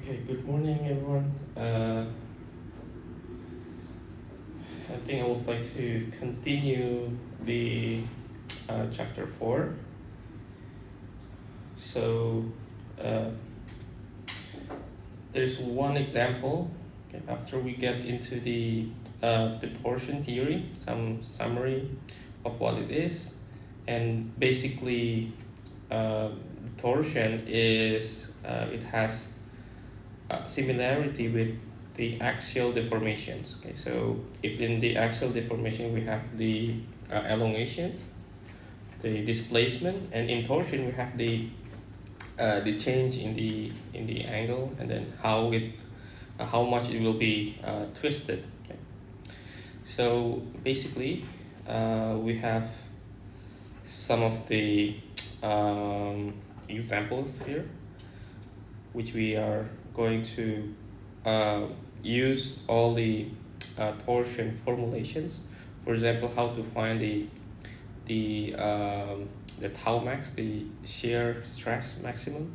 Okay, good morning everyone. I think I would like to continue the chapter 4. So uh, there's one example. Okay, after we get into the torsion theory, some summary of what it is, and basically torsion is it has similarity with the axial deformations. Okay, so if in the axial deformation we have the elongations, the displacement, and in torsion we have the change in the angle, and then how much it will be twisted. Okay, so basically we have some of the examples here, which we are going to uh, use all the torsion formulations. For example, how to find the tau max, the shear stress maximum,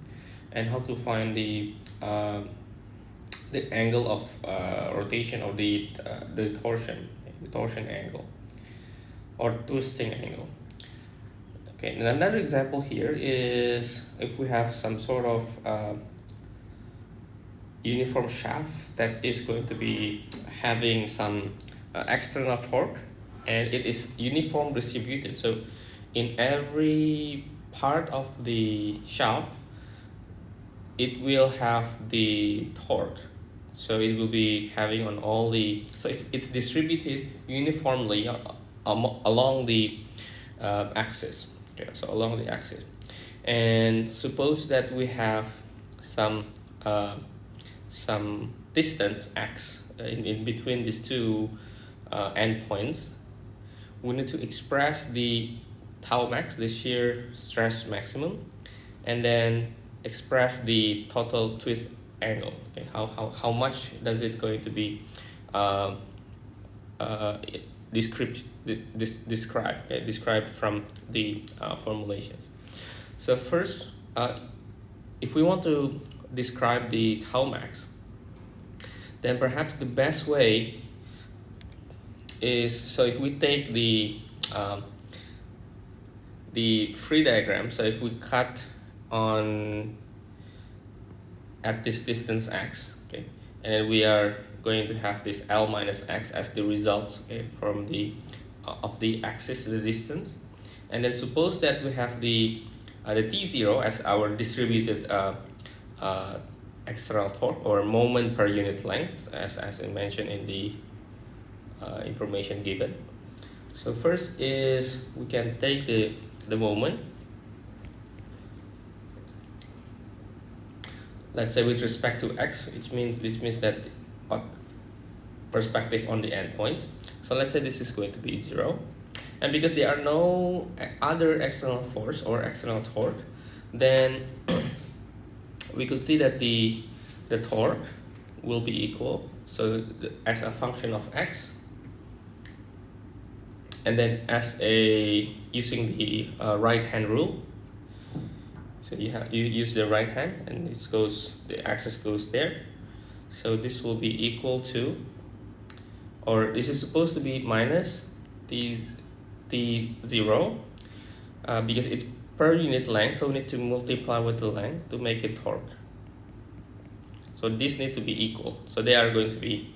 and how to find the angle of rotation of the torsion angle or twisting angle. Okay, and another example here is if we have some sort of uniform shaft that is going to be having some external torque, and it is uniform distributed. So in every part of the shaft it will have the torque, so it will be having on all the, so it's distributed uniformly along the axis. Okay, so along the axis, and suppose that we have some distance x in between these two endpoints. We need to express the tau max, the shear stress maximum, and then express the total twist angle. Okay, how much does it going to be described from the formulations. So first, if we want to describe the tau max, then perhaps the best way is, so if we take the free diagram, so if we cut on at this distance x, okay, and then we are going to have this L minus x as the result, okay, from the of the axis, the distance, and then suppose that we have the T0 as our distributed external torque or moment per unit length, as I mentioned in the information given. So first is we can take the moment, let's say with respect to x, which means that perspective on the endpoints. So let's say this is going to be 0, and because there are no other external force or external torque, then we could see that the torque will be equal, so as a function of x, and then as a using the right hand rule. So you use the right hand, and the axis goes there, so this will be equal to, or this is supposed to be minus the 0 because it's per unit length, so we need to multiply with the length to make it torque. So these need to be equal, so they are going to be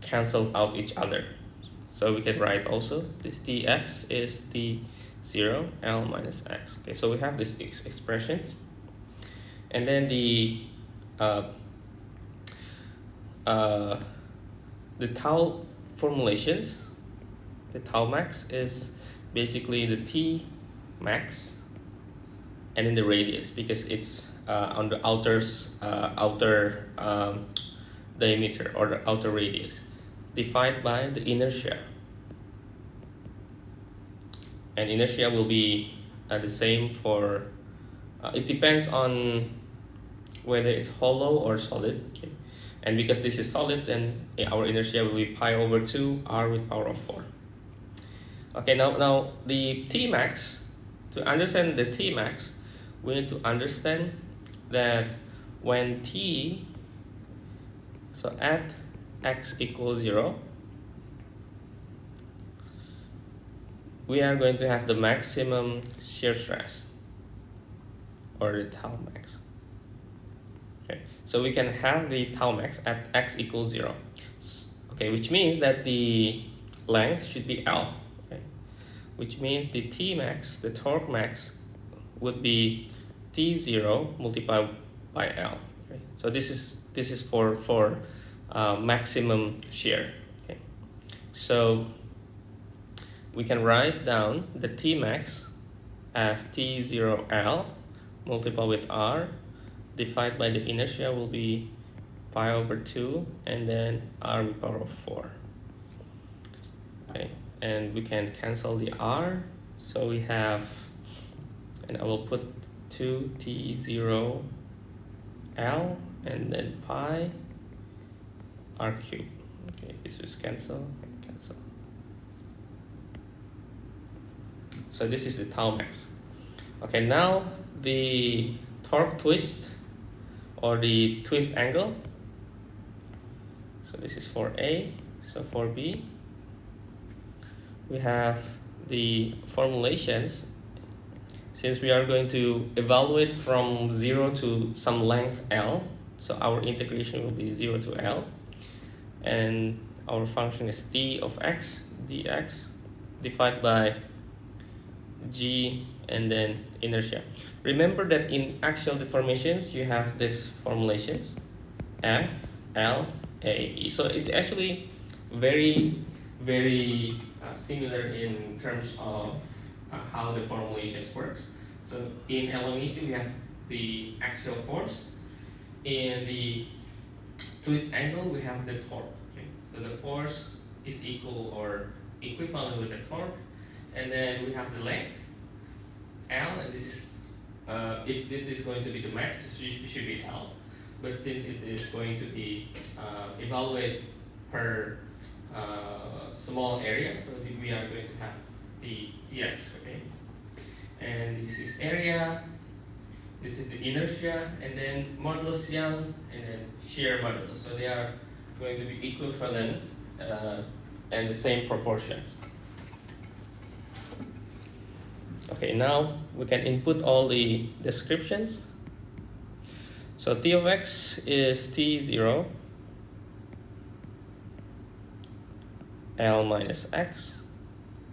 cancelled out each other. So we can write also this dx is d0 L minus x. Okay, so we have this expression, and then the tau formulations, the tau max is basically the T max and then the radius, because it's on the outer diameter or the outer radius, defined by the inertia, and inertia will be the same for it depends on whether it's hollow or solid. Okay, and because this is solid, then our inertia will be pi over 2 r with power of 4. Okay, now the T max, to understand the T max, we need to understand that when T So at x equals 0, we are going to have the maximum shear stress, or the tau max. Okay, so we can have the tau max at x equals 0. Okay, which means that the length should be L. Okay, which means the T max, the torque max, would be T0 multiplied by L. Okay, so this is for maximum shear. Okay, so we can write down the T max as T0L multiplied with R, divided by the inertia will be pi over 2, and then R to the power of 4. Okay, and we can cancel the R, so we have, and I will put 2T0L and then pi R cubed. Okay, this is cancel and cancel. So this is the tau max. Okay, now the torque twist, or the twist angle. So this is for A. So for B, we have the formulations. Since we are going to evaluate from 0 to some length L, so our integration will be 0 to L, and our function is t of x dx divided by g and then inertia. Remember that in axial deformations you have these formulations F, L, A, E. So it's actually very similar in terms of how the formulations works. So in elongation we have the axial force. In the twist angle we have the torque. Okay? So the force is equal or equivalent with the torque, and then we have the length L, and this is if this is going to be the max, it should be L. But since it is going to be evaluated per small area, so we are going to have the dx, okay? And this is area, this is the inertia, and then modulus Young, and then shear modulus. So they are going to be equivalent and the same proportions. Okay, now we can input all the descriptions. So T of x is T0 L minus x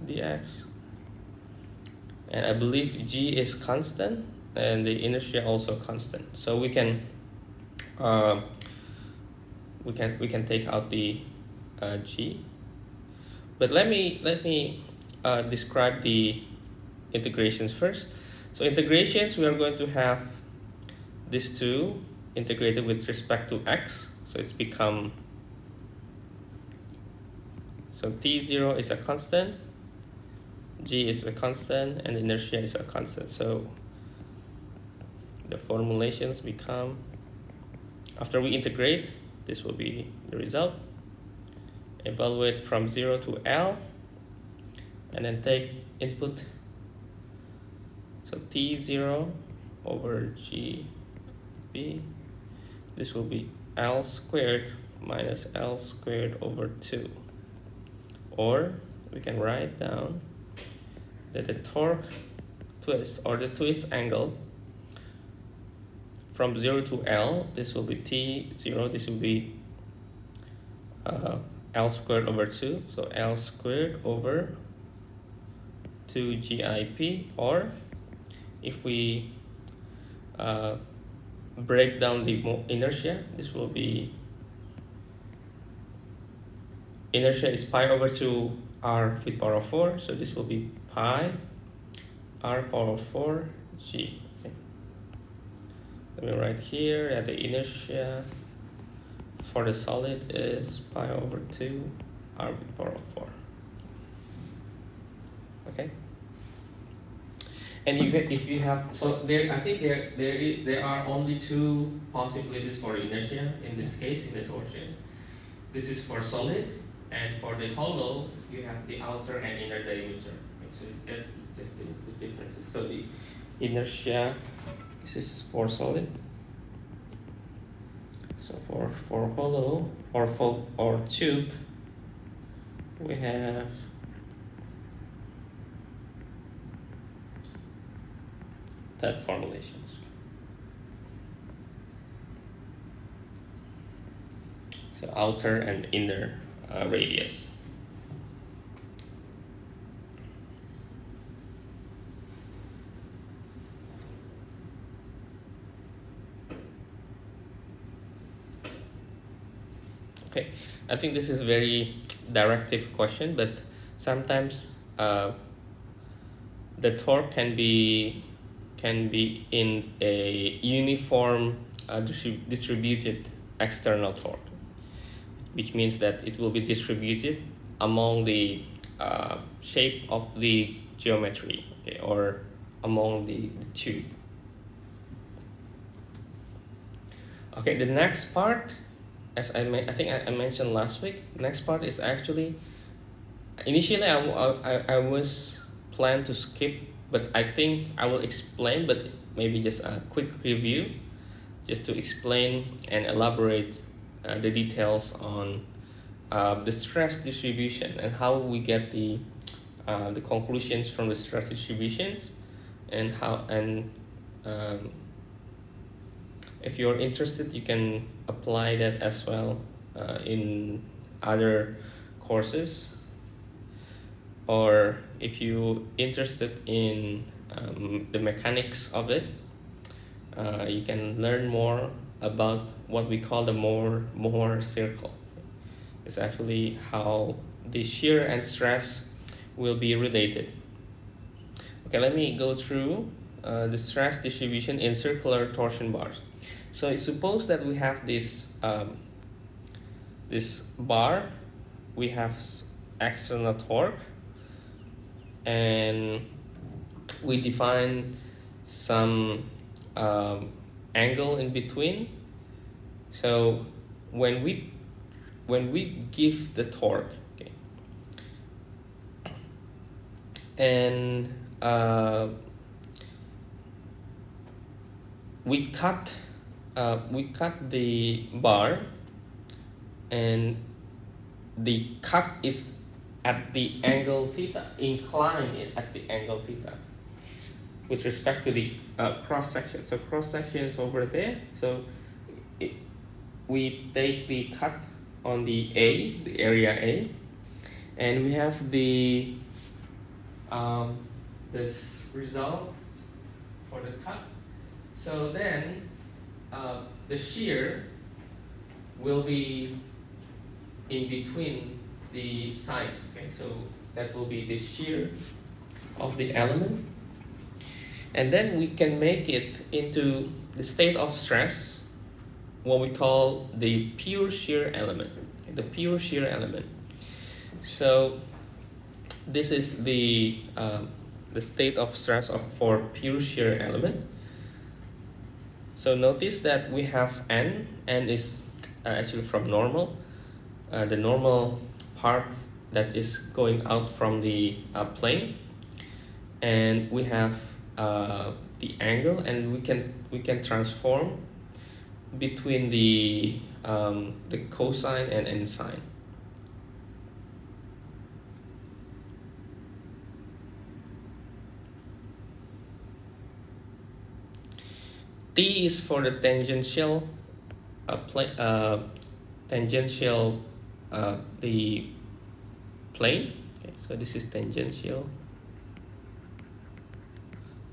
dx, and I believe g is constant and the inertia also constant. So we can take out the g. But let me describe the integrations first. So integrations, we are going to have these two integrated with respect to x. So it's become, so T0 is a constant, g is a constant, and inertia is a constant. So the formulations become, after we integrate, this will be the result. Evaluate from 0 to L, and then take input. So T0 over GB, this will be L squared minus L squared over 2. Or we can write down that the torque twist, or the twist angle, from 0 to L, this will be T0, this will be L squared over 2, so L squared over 2 GIP, or if we break down the inertia, this will be, inertia is pi over 2 R to the power of 4, so this will be pi R power of 4 G. Okay. Let me write here that the inertia for the solid is pi over 2 R to the power of 4. Okay. And if you have, so there, I think there are only two possibilities for inertia in this case, in the torsion. This is for solid, and for the hollow you have the outer and inner diameter. Okay, so that's just the differences. So the inertia, this is for solid. So for hollow or tube, we have that formulations. So outer and inner radius. Okay, I think this is a very directive question, but sometimes the torque can be in a uniform distributed external torque, which means that it will be distributed among the shape of the geometry, okay, or among the tube. Okay, the next part, as I think I mentioned last week, next part is actually, initially I was planned to skip, but I think I will explain, but maybe just a quick review, just to explain and elaborate the details on the stress distribution and how we get the conclusions from the stress distributions, and how, and if you're interested, you can apply that as well in other courses, or if you're interested in the mechanics of it, you can learn more about what we call the Mohr circle. It's actually how the shear and stress will be related. Okay, let me go through the stress distribution in circular torsion bars. So suppose that we have this this bar, we have external torque, and we define some angle in between. So when we give the torque, okay, and we cut the bar, and the cut is at the angle theta, incline it at the angle theta with respect to the cross section. So cross section is over there. So we take the cut on the area A, and we have the this result for the cut. So then the shear will be in between the sides. Okay, so that will be the shear of the element, and then we can make it into the state of stress, what we call the pure shear element. The pure shear element. So this is the state of stress for pure shear element. So notice that we have n is actually from normal, the normal part that is going out from the plane, and we have the angle, and we can transform between the cosine and sine. T is for the tangential tangential the plane. Okay, so this is tangential,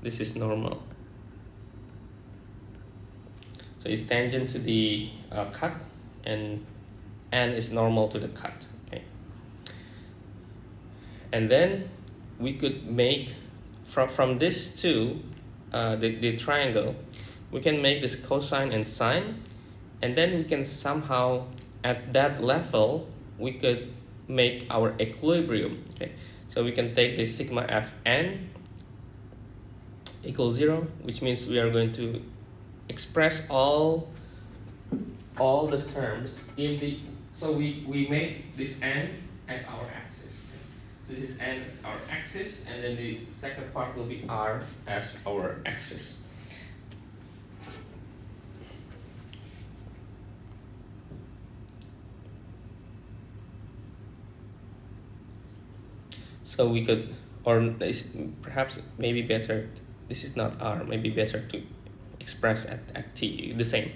this is normal. So it's tangent to the cut, and n is normal to the cut. Okay, and then we could make from this two, the triangle, we can make this cosine and sine, and then we can somehow, at that level, we could make our equilibrium. Okay, so we can take the sigma Fn equals 0, which means we are going to express all the terms in the, so we make this n as our axis. Okay? So this n is our axis, and then the second part will be r as our axis. So we could, or perhaps maybe better, this is not R, maybe better to express at T the same.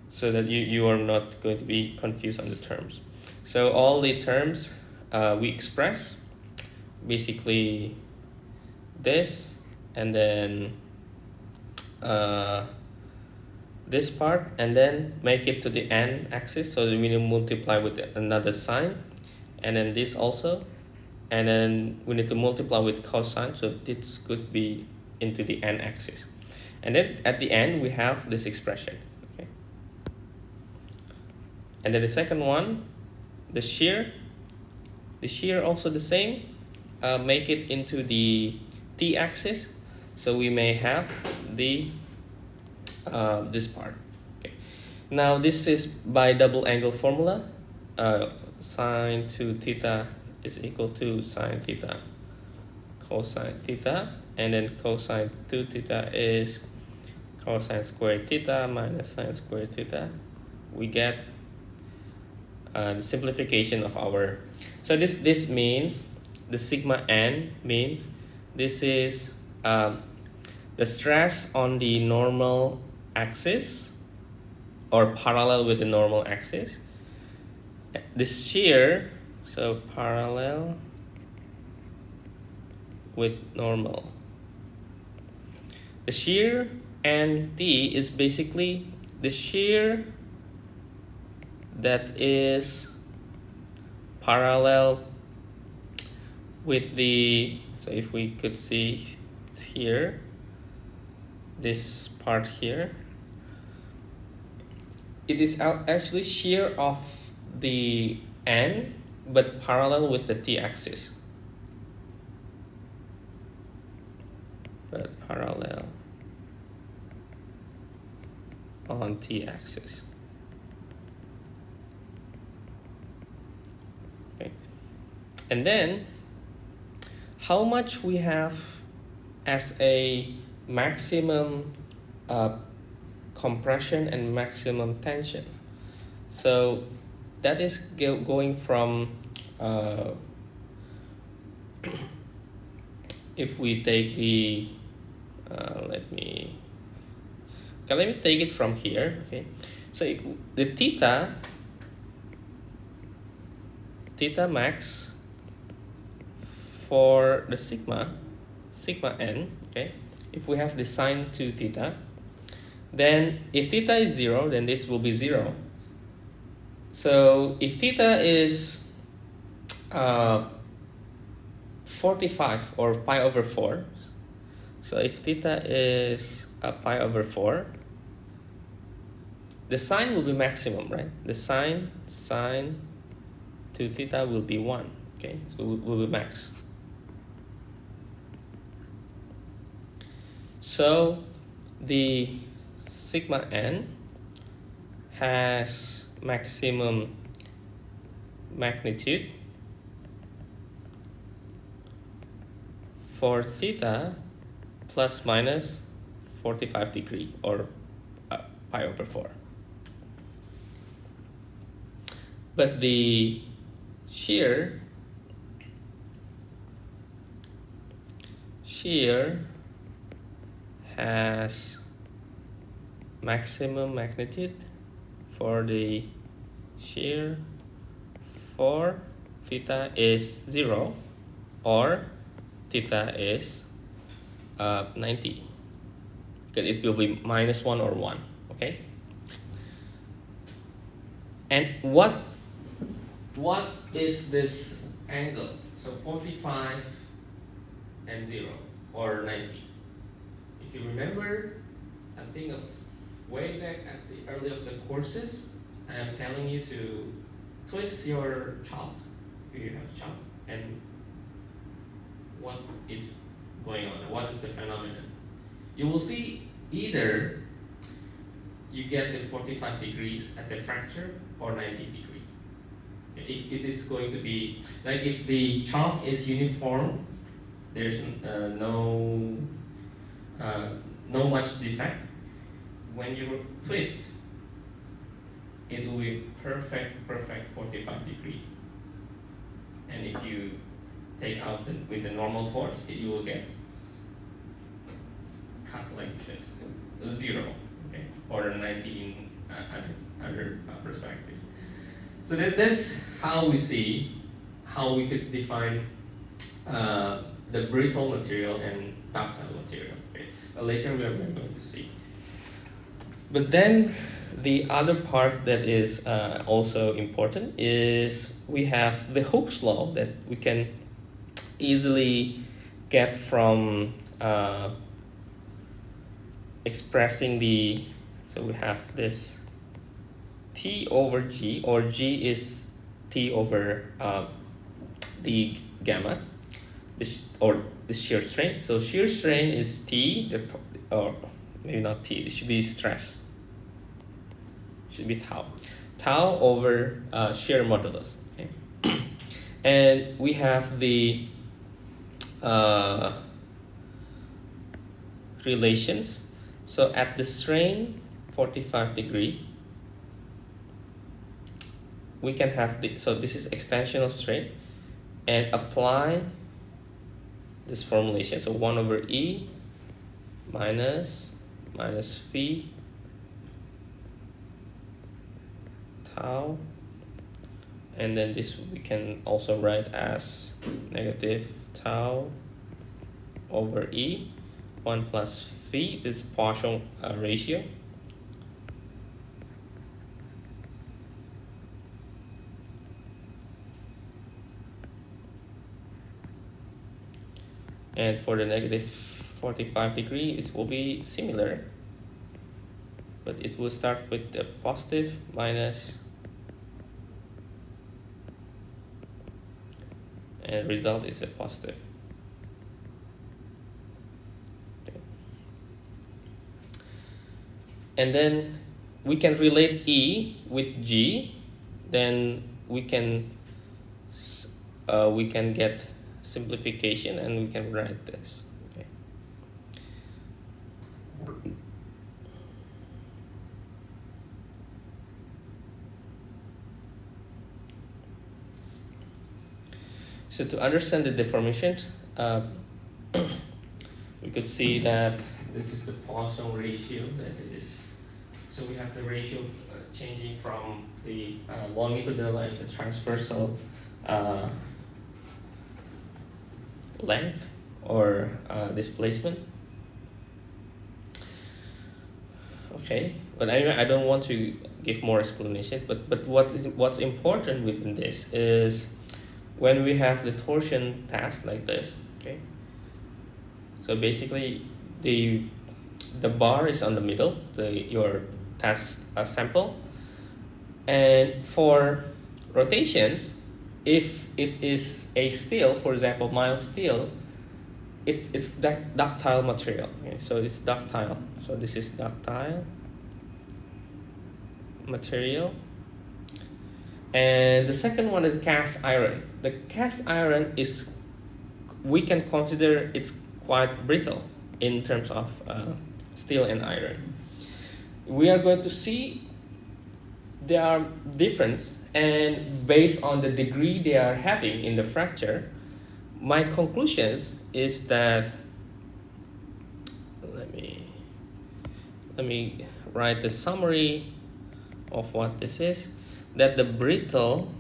So that you are not going to be confused on the terms. So all the terms we express basically this, and then this part, and then make it to the n axis, so we need to multiply with another sign, and then this also, and then we need to multiply with cosine, so this could be into the n axis, and then at the end we have this expression. Okay. And then the second one, the shear also the same, make it into the t axis, so we may have the this part. Okay. Now this is by double angle formula. Sine 2 theta is equal to sine theta cosine theta, and then cosine 2 theta is cosine squared theta minus sine squared theta. We get the simplification of our, so this means the sigma n means this is the stress on the normal axis or parallel with the normal axis. This shear, so parallel with normal. The shear and T is basically the shear that is parallel with the, so if we could see here, this part here, it is actually shear of the n but parallel with the t-axis, but parallel on t-axis. Okay. And then how much we have as a maximum compression and maximum tension. So that is going from if we take the let me take it from here. Okay, so the theta max for the sigma n, okay, if we have the sine 2 theta, then if theta is 0, then it will be 0. So if theta is 45 or pi over 4, so if theta is pi over 4, the sine will be maximum, right? The sine 2 theta will be 1, okay, so it will be max. So the sigma n has maximum magnitude for theta plus minus 45 degree or pi over 4. But the shear has maximum magnitude for the shear for theta is 0 or theta is 90, because it will be minus 1 or 1. Okay, and what is this angle? So 45 and 0 or 90. If you remember, I think of way back at the early of the courses, I am telling you to twist your chalk, if you have chalk, and what is going on, what is the phenomenon. You will see either you get the 45 degrees at the fracture or 90 degree. If it is going to be, like if the chalk is uniform, there's no much defect. When you twist, it will be perfect 45 degree. and if you take out with the normal force, you will get cut like this, 0, okay, or 90 in other perspective. So that's how we see how we could define the brittle material and ductile material. Okay? Later we are going to see. But then the other part that is also important is we have the Hooke's law that we can easily get from expressing the, so we have this T over G, or G is T over the gamma, or the shear strain. So shear strain is T, or maybe not T, it should be stress. Should be tau. Tau over shear modulus. Okay? And we have the relations. So at the strain 45 degree, we can have the, so this is extensional strain, and apply this formulation. So 1 over E minus phi tau, and then this we can also write as negative tau over E 1 plus phi, this Poisson ratio. And for the negative 45 degree, it will be similar, but it will start with the positive minus, and result is a positive. Okay. And then we can relate E with G, then we can get simplification, and we can write this. Okay. So to understand the deformation, we could see that this is the Poisson ratio that it is. So we have the ratio changing from the longitudinal and the transversal length or displacement. Okay, but anyway, I don't want to give more explanation. But what's important within this is when we have the torsion test like this. Okay, so basically the bar is on the middle, your test sample, and for rotations, if it is a steel, for example, mild steel, it's ductile material. Okay? So it's ductile. So this is ductile material. And the second one is cast iron. The cast iron is, we can consider it's quite brittle in terms of steel and iron. We are going to see there are difference, and based on the degree they are having in the fracture, my conclusions is that, let me write the summary of what this is, that the brittle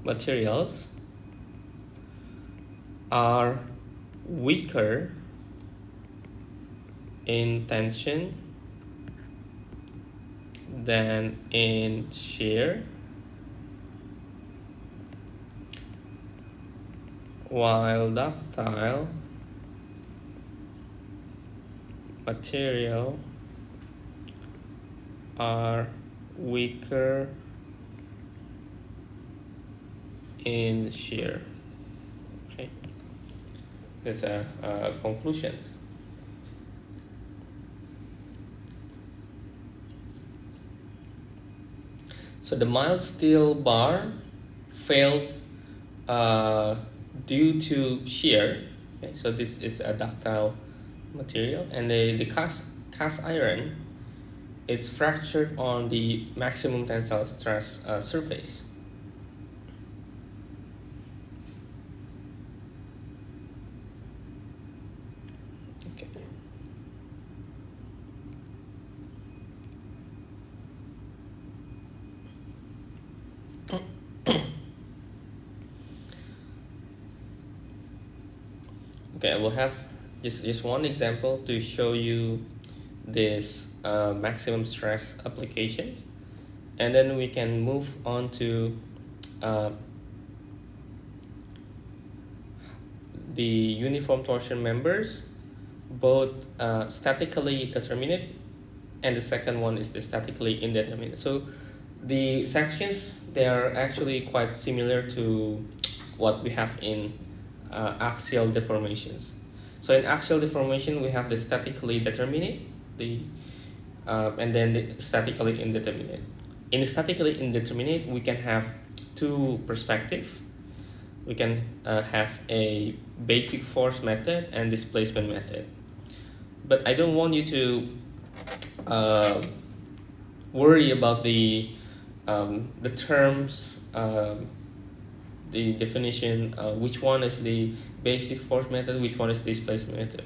materials are weaker in tension than in shear, while ductile material are weaker in shear. Okay, that's a conclusions. So the mild steel bar failed due to shear. Okay, so this is a ductile material, and the cast iron, it's fractured on the maximum tensile stress surface. Okay, I will have just one example to show you this maximum stress applications, and then we can move on to the uniform torsion members, both statically determinate, and the second one is the statically indeterminate. So the sections, they are actually quite similar to what we have in axial deformations. So in axial deformation, we have the statically determinate, and then the statically indeterminate. In the statically indeterminate, we can have two perspectives. We can have a basic force method and displacement method. But I don't want you to worry about the terms, the definition, which one is the basic force method, which one is displacement method.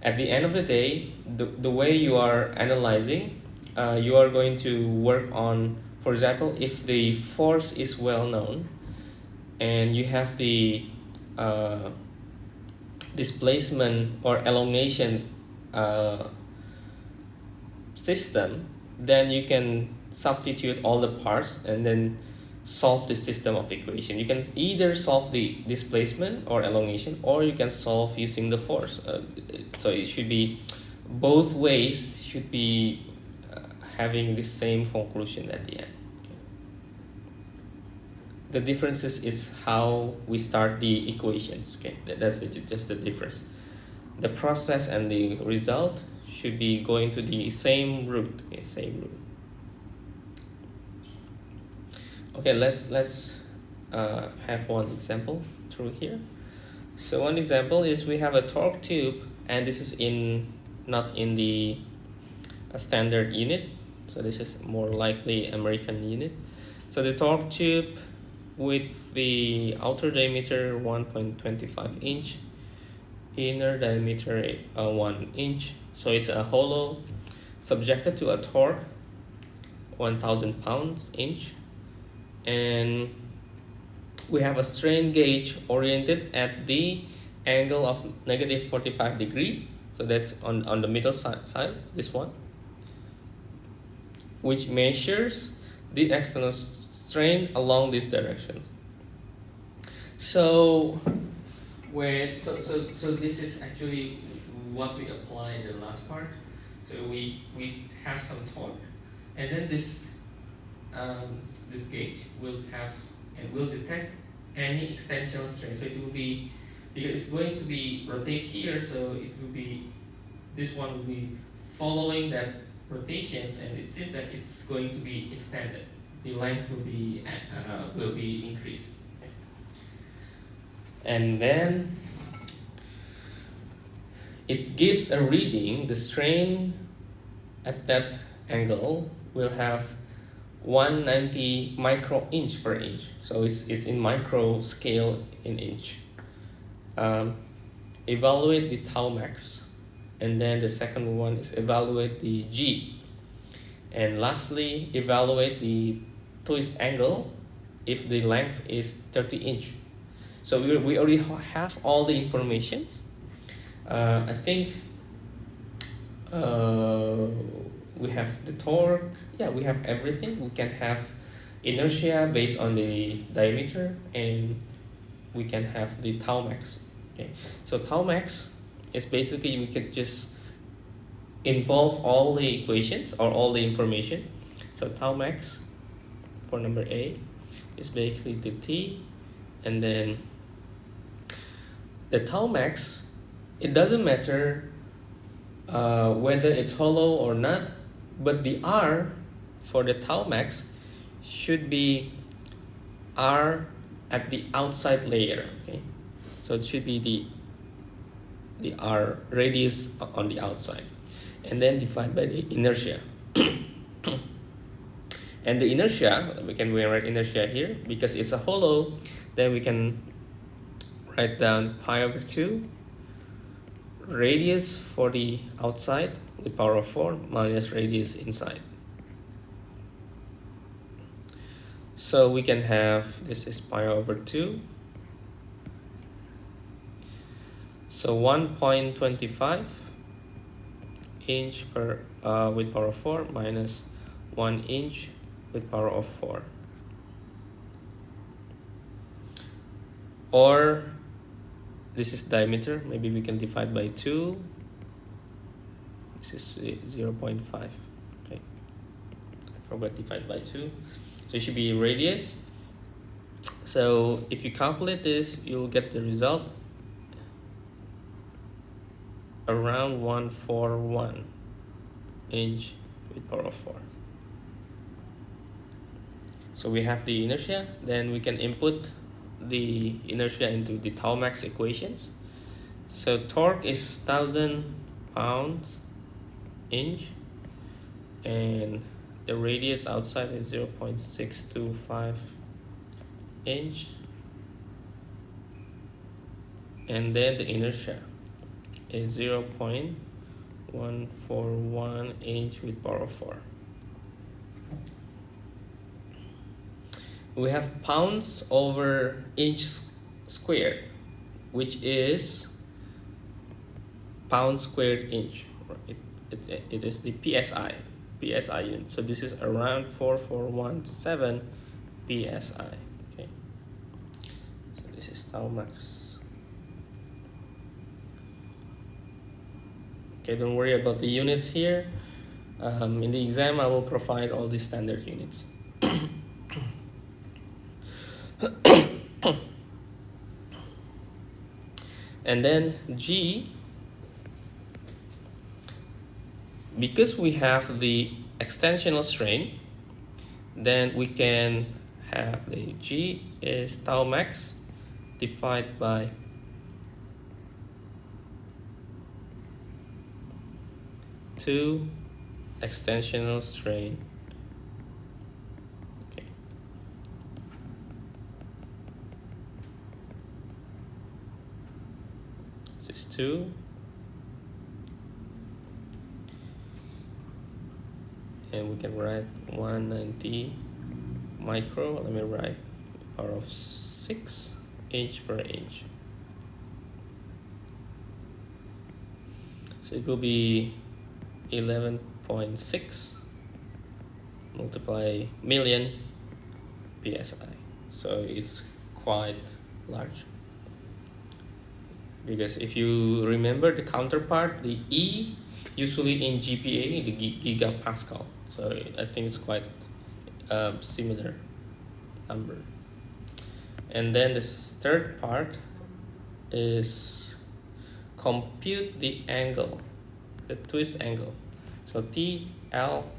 At the end of the day, the way you are analyzing, you are going to work on, for example, if the force is well known and you have the displacement or elongation system, then you can substitute all the parts and then solve the system of equation. You can either solve the displacement or elongation, or you can solve using the force. So it should be, both ways should be having the same conclusion at the end. Okay. The differences is how we start the equations. Okay, that's just the difference. The process and the result should be going to the same route. Okay, same route. Okay, let's have one example through here. So one example is we have a torque tube, and this is not in the standard unit. So this is more likely American unit. So the torque tube with the outer diameter 1.25 inch, inner diameter 1 inch. So it's a hollow, subjected to a torque 1000 pounds inch, and we have a strain gauge oriented at the angle of -45 degree. So that's on the middle side, this one, which measures the external strain along this direction. So so this is actually what we apply in the last part. So we have some torque, and then this gauge will have and will detect any extensional strain. So it will be, because it's going to be rotate here, so it will be, this one will be following that rotations, and it seems that it's going to be extended. The length will be increased. Okay. And then it gives a reading. The strain at that angle will have 190 micro inch per inch. So it's in micro scale in inch. Evaluate the tau max, and then the second one is evaluate the G, and lastly evaluate the twist angle if the length is 30 inch. So we already have all the informations. I think we have the torque. Yeah, we have everything. We can have inertia based on the diameter, and we can have the tau max. Okay, so tau max is basically, we could just involve all the equations or all the information. So tau max for number A is basically the T, and then the tau max, it doesn't matter whether it's hollow or not, but the R for the tau max should be R at the outside layer. Okay, so it should be the R radius on the outside, and then divided by the inertia. And the inertia, we can write inertia here because it's a hollow. Then we can write down pi/2 radius for the outside with power of 4 minus radius inside. So we can have, this is pi/2. So 1.25 inch per with power of 4 minus 1 inch with power of 4. Or this is diameter, maybe we can divide by 2. This is 0.5. Okay, I forgot divide by 2. So it should be radius. So if you calculate this, you'll get the result around 141 inch with power of 4. So we have the inertia, then we can input the inertia into the tau max equations. So torque is 1000 pounds inch, and the radius outside is 0.625 inch, and then the inertia is 0.141 inch with power of 4. We have pounds over inch squared, which is pound squared inch. It is the PSI unit. So this is around 4417 PSI. Okay. So this is tau max. Okay, don't worry about the units here. In the exam, I will provide all the standard units. And then G, because we have the extensional strain, then we can have the G is tau max divided by two extensional strain. Okay. This is 2. And we can write 190 micro. Let me write power of 6 inch per inch. So it will be 11.6 multiply million PSI. So it's quite large. Because if you remember the counterpart, the E, usually in GPA, the gigapascal. So I think it's quite similar number. And then the third part is compute the angle, the twist angle. So T, L,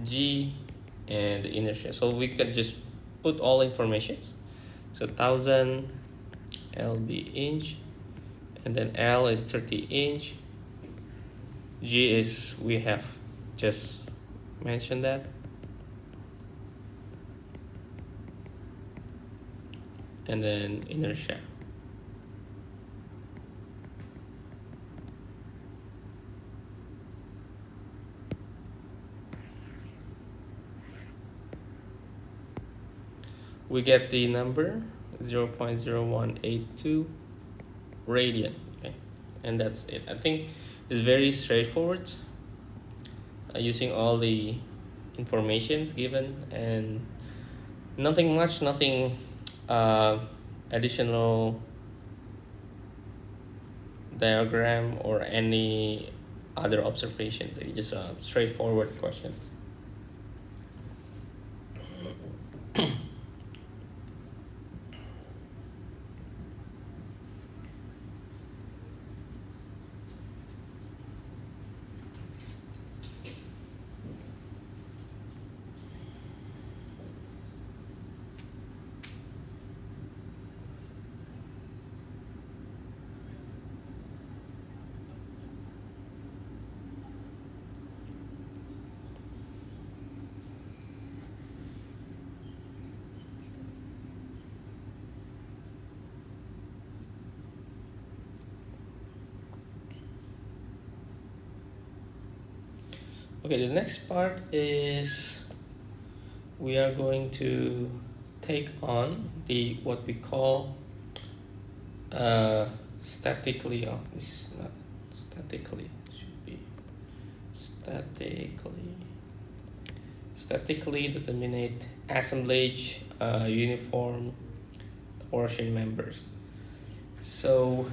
G, and the inertia. So we can just put all informations. So 1000 lb inch, and then L is 30 inch. G is, we have just mentioned that. And then inertia. We get the number 0.0182 radian. Okay, and that's it. I think it's very straightforward, using all the informations given, and nothing much, nothing additional diagram or any other observations. It's just straightforward questions. Okay, the next part is we are going to take on the what we call statically, oh, this is not statically, should be statically determine assemblage uniform torsion members. So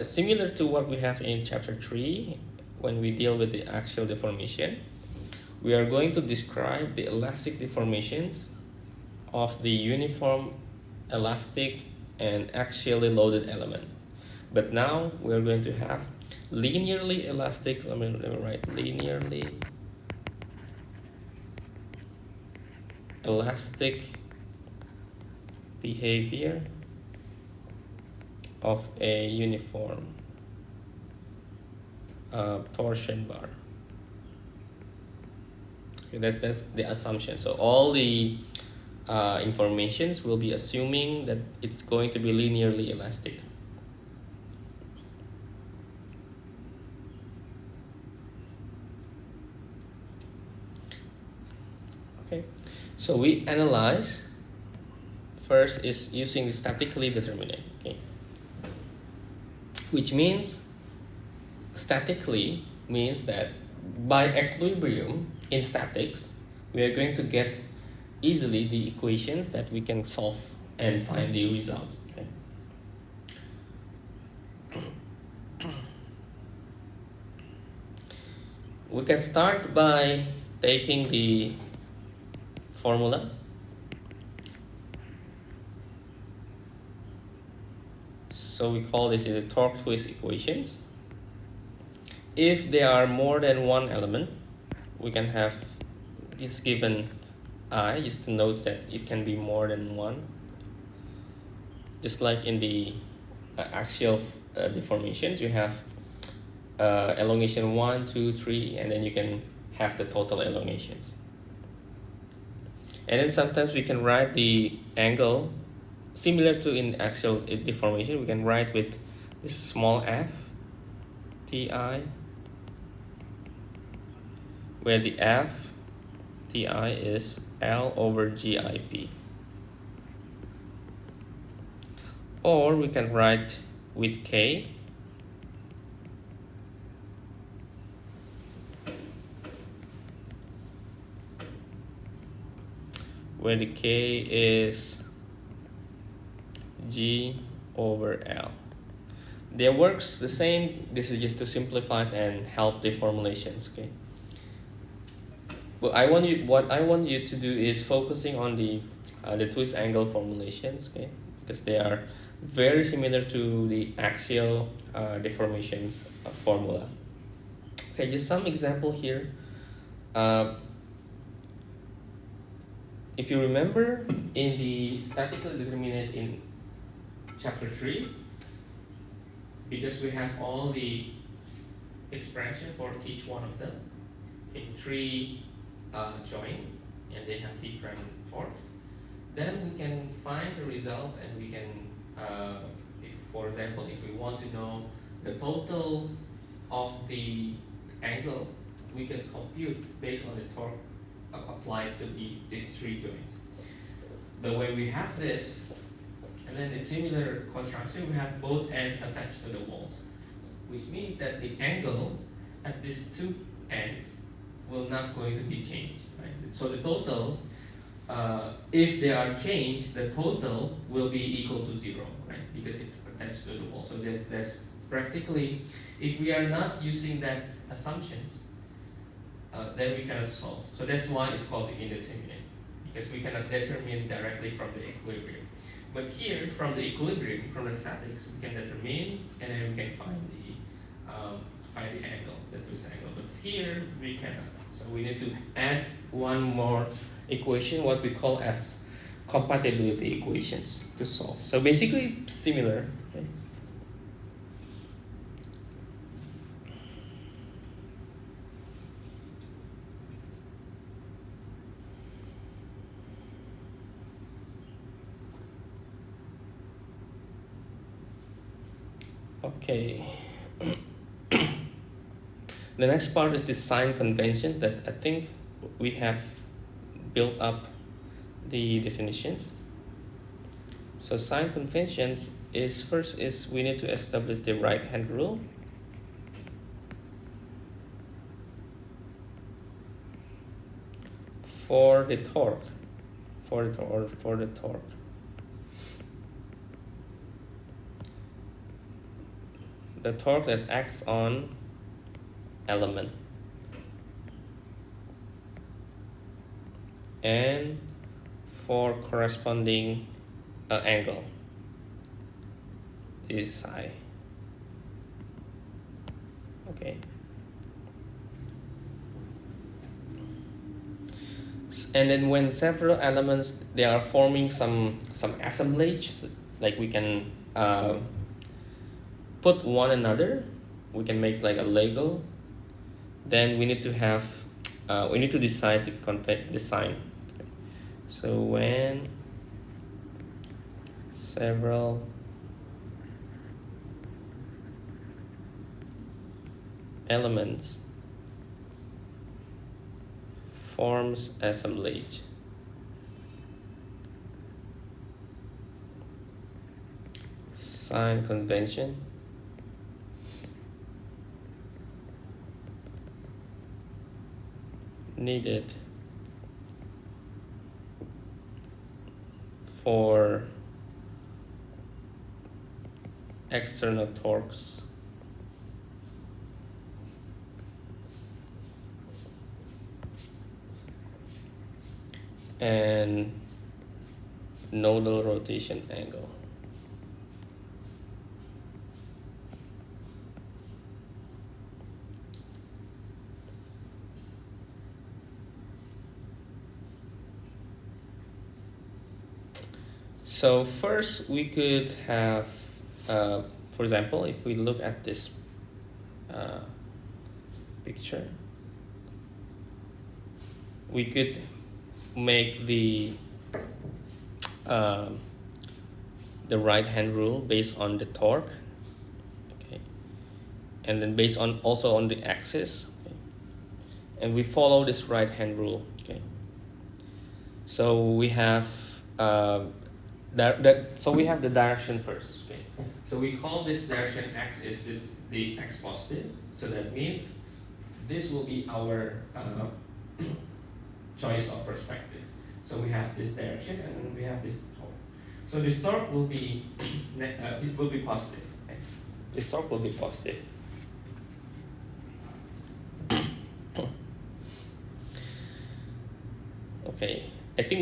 similar to what we have in chapter 3 when we deal with the axial deformation, we are going to describe the elastic deformations of the uniform elastic and axially loaded element. But now we're going to have linearly elastic, let me write linearly elastic behavior of a uniform torsion bar. Okay, that's the assumption. So all the informations will be assuming that it's going to be linearly elastic. Okay, so we analyze. First is using the statically determinate. Okay, which means statically means that by equilibrium in statics, we are going to get easily the equations that we can solve and find the results. Okay. We can start by taking the formula. So we call this the torque twist equations. If there are more than one element, we can have this given I, just to note that it can be more than one. Just like in the axial deformations, you have elongation 1, 2, 3, and then you can have the total elongations. And then sometimes we can write the angle similar to in axial deformation. We can write with this small f, ti, where the f, ti is L over GIP. Or we can write with k, where the k is G over L. They works the same. This is just to simplify it and help the formulations. Okay. But what I want you to do is focusing on the twist angle formulations. Okay, because they are very similar to the axial deformations formula. Okay, just some example here. If you remember in the statical determinate in chapter 3, because we have all the expression for each one of them in 3 joint and they have different torque, then we can find the result and we can, if, for example, if we want to know the total of the angle, we can compute based on the torque applied to these 3 joints. But when we have this, and then a similar construction, we have both ends attached to the walls, which means that the angle at these 2 ends will not going to be changed. Right? So the total, if they are changed, the total will be equal to 0, right? Because it's attached to the wall. So that's practically, if we are not using that assumptions, then we cannot solve. So that's why it's called the indeterminate, because we cannot determine directly from the equilibrium. But here, from the equilibrium, from the statics, we can determine, and then we can find the angle, the twist angle. But here, we cannot. So we need to add one more equation, what we call as compatibility equations, to solve. So basically, similar. Okay. Okay. The next part is the sign convention that I think we have built up the definitions. So sign conventions is first is we need to establish the right hand rule. For the torque, for the torque. The torque that acts on element and for corresponding angle is psi. Okay. And then when several elements they are forming some assemblage, like we can put one another, we can make like a Lego. Then we need to have we need to decide the sign. Okay. So when several elements forms assemblage, sign convention needed for external torques and nodal rotation angle. So first we could have, for example, if we look at this picture, we could make the right hand rule based on the torque, okay, and then based on also on the axis, okay? And we follow this right hand rule, okay. So we have so we have the direction first, okay. So we call this direction x is the x positive, so that means this will be our choice of perspective. So we have this direction and then we have this torque. So this torque will be it will be positive. Okay? This torque will be positive. Okay, I think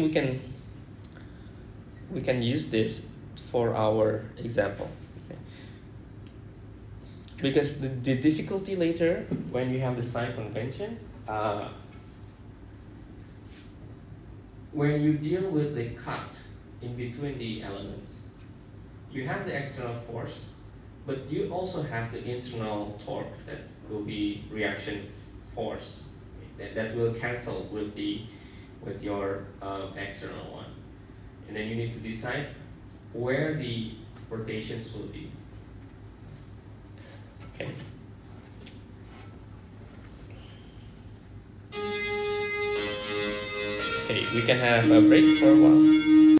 we can use this for our example. Okay? Because the difficulty later when you have the sign convention, when you deal with the cut in between the elements, you have the external force, but you also have the internal torque that will be reaction force that will cancel with your external one, and then you need to decide where the rotations will be. Okay. Okay, we can have a break for a while.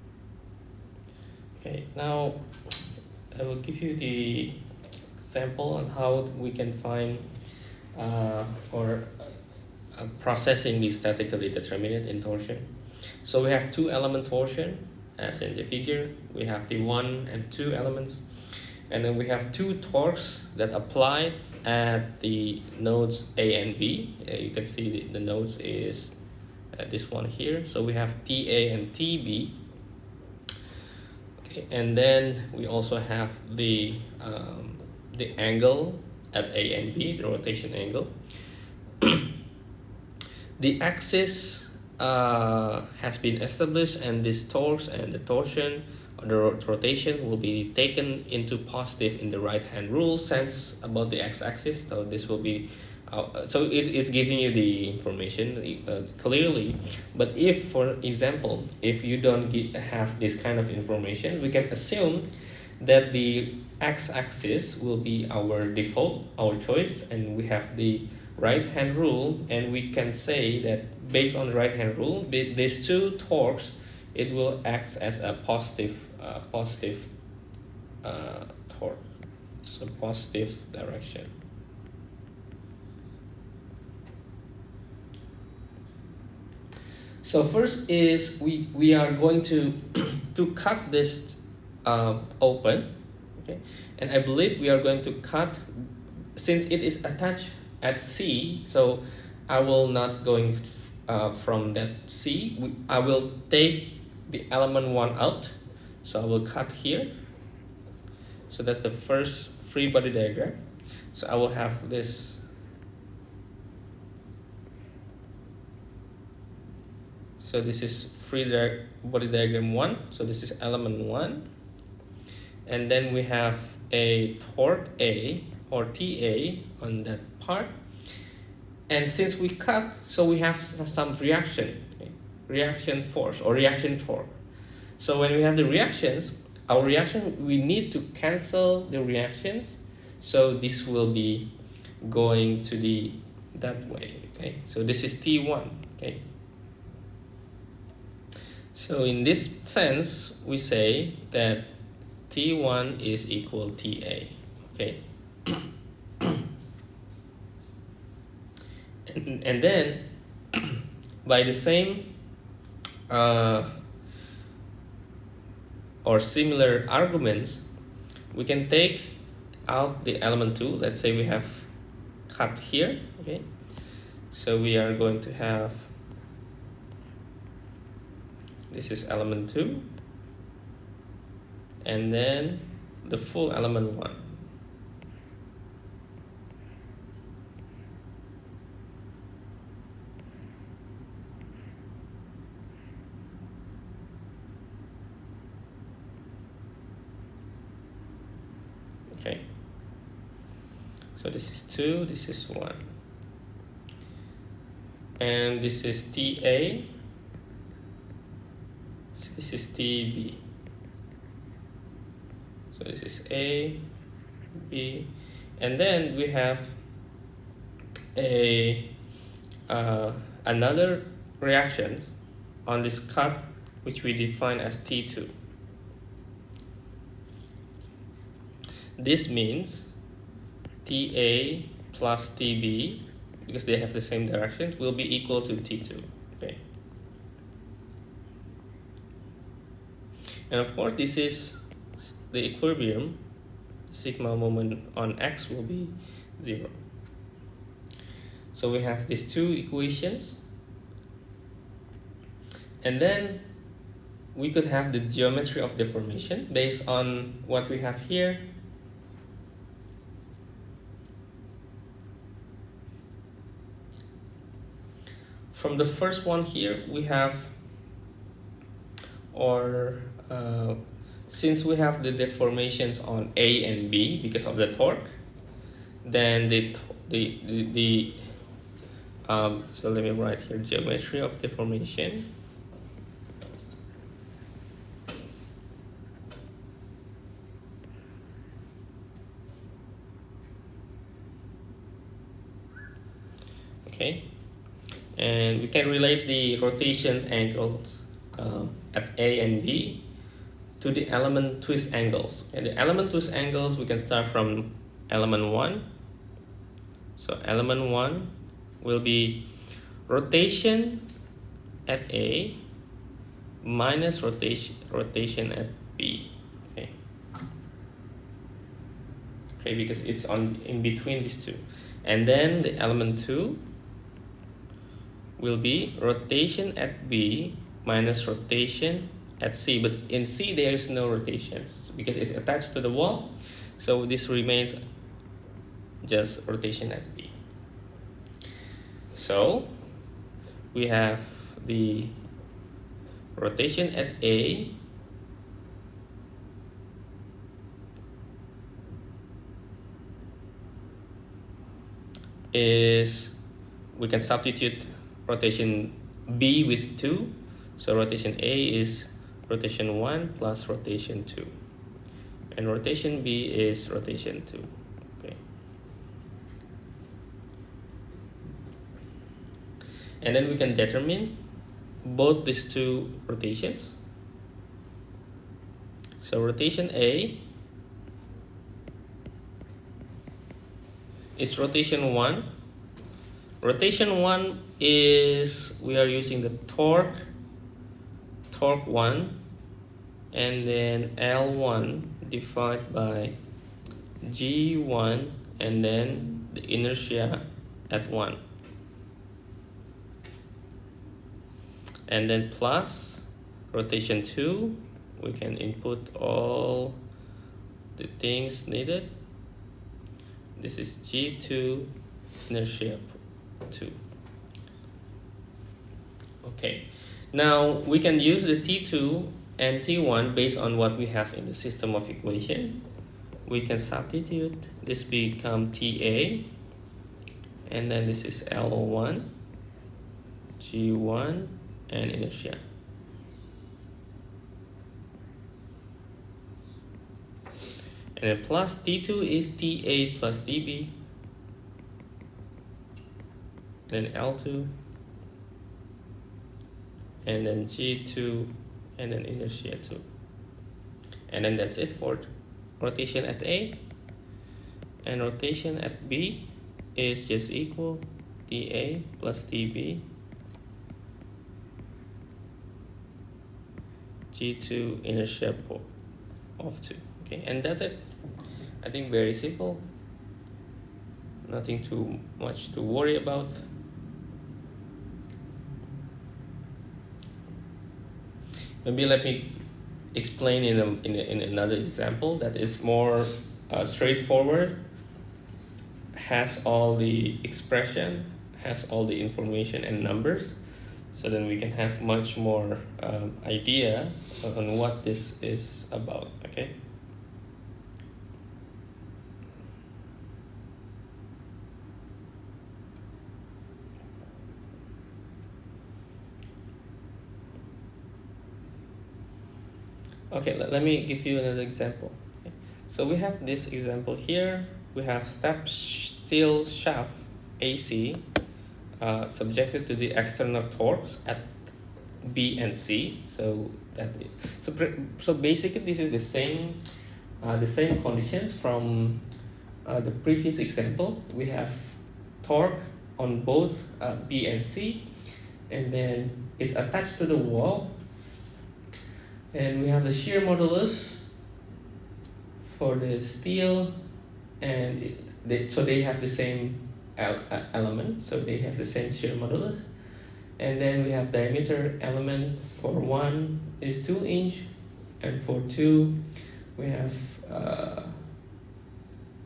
Okay, now I will give you the example on how we can find or processing the statically determinate in torsion. So we have two element torsion, as in the figure. We have the 1 and 2 elements, and then we have two torques that apply at the nodes A and B. You can see the nodes is this one here. So we have TA and TB. Okay, and then we also have the angle at A and B, the rotation angle. The axis has been established, and this torques and the torsion or the rotation will be taken into positive in the right hand rule sense about the x-axis. So this will be so it's giving you the information clearly. But if, for example, if you don't have this kind of information, we can assume that the x-axis will be our default, our choice, and we have the right hand rule, and we can say that based on the right hand rule, these two torques, it will act as a positive torque, so positive direction. So first is we are going to to cut this open, okay, and I believe we are going to cut, since it is attached at C, so I will not going from that C. I will take the element 1 out, so I will cut here. So that's the first free body diagram. So I will have this. So this is free body diagram 1. So this is element 1. And then we have a torque A or TA on that part. And since we cut, so we have some reaction, okay? Reaction force or reaction torque. So when we have the reactions, our reaction, we need to cancel the reactions. So this will be going to the that way, okay? So this is T1, okay? So in this sense, we say that T1 is equal TA, okay? and then by the same or similar arguments, we can take out the element 2. Let's say we have cut here, okay? So we are going to have, this is element 2, and then the full element 1. Okay, so this is 2, this is 1, and this is TA, this is TB. So this is A, B, and then we have a another reactions on this cut, which we define as T2. This means TA plus TB, because they have the same direction, will be equal to T2. Okay. And of course, this is the equilibrium. Sigma moment on X will be 0. So we have these two equations. And then we could have the geometry of deformation based on what we have here. From the first one here, we have, since we have the deformations on A and B because of the torque, then so let me write here geometry of deformation. Okay, and we can relate the rotation angles at A and B to the element twist angles. And the element twist angles, we can start from element 1. So element 1 will be rotation at A minus rotation at B. Okay. Okay, because it's in between these two. And then the element 2 will be rotation at B minus rotation at C, but in C there is no rotations because it's attached to the wall, so this remains just rotation at B. So we have the rotation at A is, we can substitute rotation B with 2, so rotation A is rotation 1 plus rotation 2, and rotation B is rotation 2. Okay, and then we can determine both these two rotations. So rotation A is rotation 1. Rotation 1 is we are using the torque 1, and then L1 divided by G1, and then the inertia at 1, and then plus rotation 2. We can input all the things needed. This is G2 inertia 2. Okay, now we can use the T2 and T1 based on what we have in the system of equation. We can substitute. This become TA, and then this is L1, G1, and inertia. And then plus T2 is TA plus dB, then L2, and then G2, and then inertia 2. And then that's it for rotation at A. And rotation at B is just equal TA plus dB, G2 inertia of 2. Okay, and that's it. I think very simple. Nothing too much to worry about. Maybe let me explain in another example that is more straightforward, has all the expression, has all the information and numbers, so then we can have much more idea on what this is about. Okay. Okay, let me give you another example. Okay. So we have this example here. We have steel shaft AC subjected to the external torques at B and C. So basically this is the same conditions from the previous example. We have torque on both B and C, and then it's attached to the wall. And we have the shear modulus for the steel, and so they have the same element, so they have the same shear modulus. And then we have diameter element for 1 is 2 inch, and for 2 we have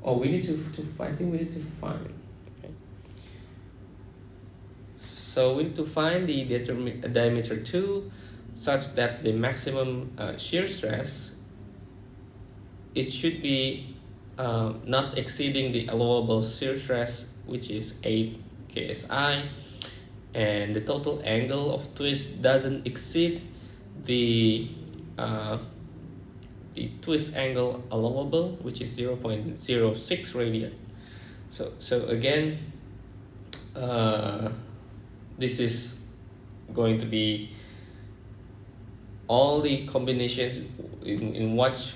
we need to I think we need to find. Okay. So we need to find the diameter 2 such that the maximum shear stress, it should be not exceeding the allowable shear stress, which is 8 KSI, and the total angle of twist doesn't exceed the twist angle allowable, which is 0.06 radian. So again, this is going to be all the combinations in what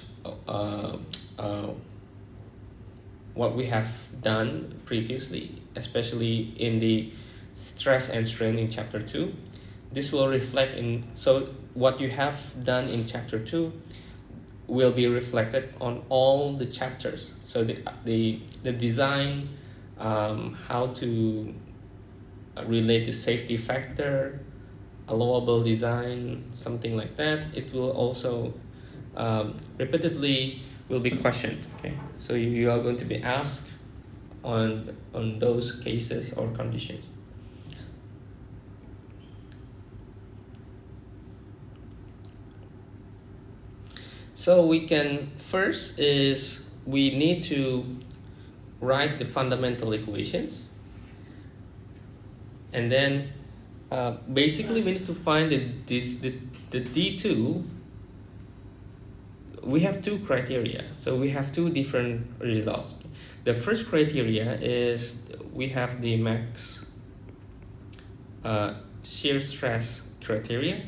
we have done previously, especially in the stress and strain in chapter 2. This will reflect in, so what you have done in chapter 2 will be reflected on all the chapters. So the design, how to relate the safety factor, allowable design, something like that. It will also repeatedly will be questioned. Okay, so you are going to be asked on those cases or conditions. So we can first is we need to write the fundamental equations, and then basically we need to find the D2. We have two criteria, so we have two different results. The first criteria is we have the max shear stress criteria,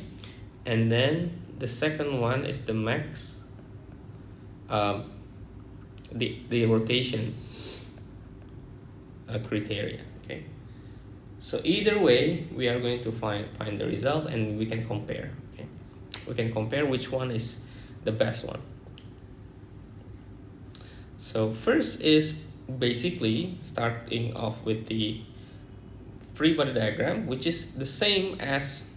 and then the second one is the max the rotation criteria. Okay, so either way we are going to find the results, and we can compare. Okay, we can compare which one is the best one. So first is basically starting off with the free body diagram, which is the same as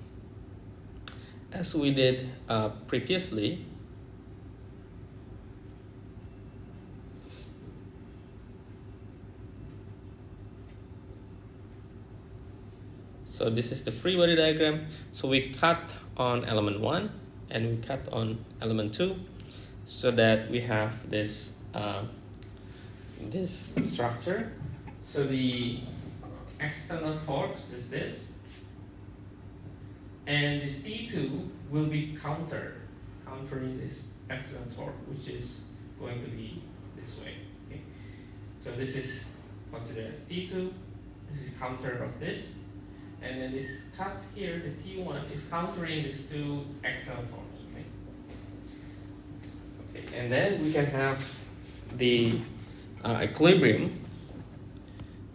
we did previously. So this is the free body diagram. So we cut on element 1 and we cut on element 2, so that we have this this structure. So the external force is this, and this T2 will be countering this external torque, which is going to be this way. Okay, so this is considered as T2. This is counter of this, and then this cut here, the T1, is countering these two external torques. Okay, and then we can have the equilibrium.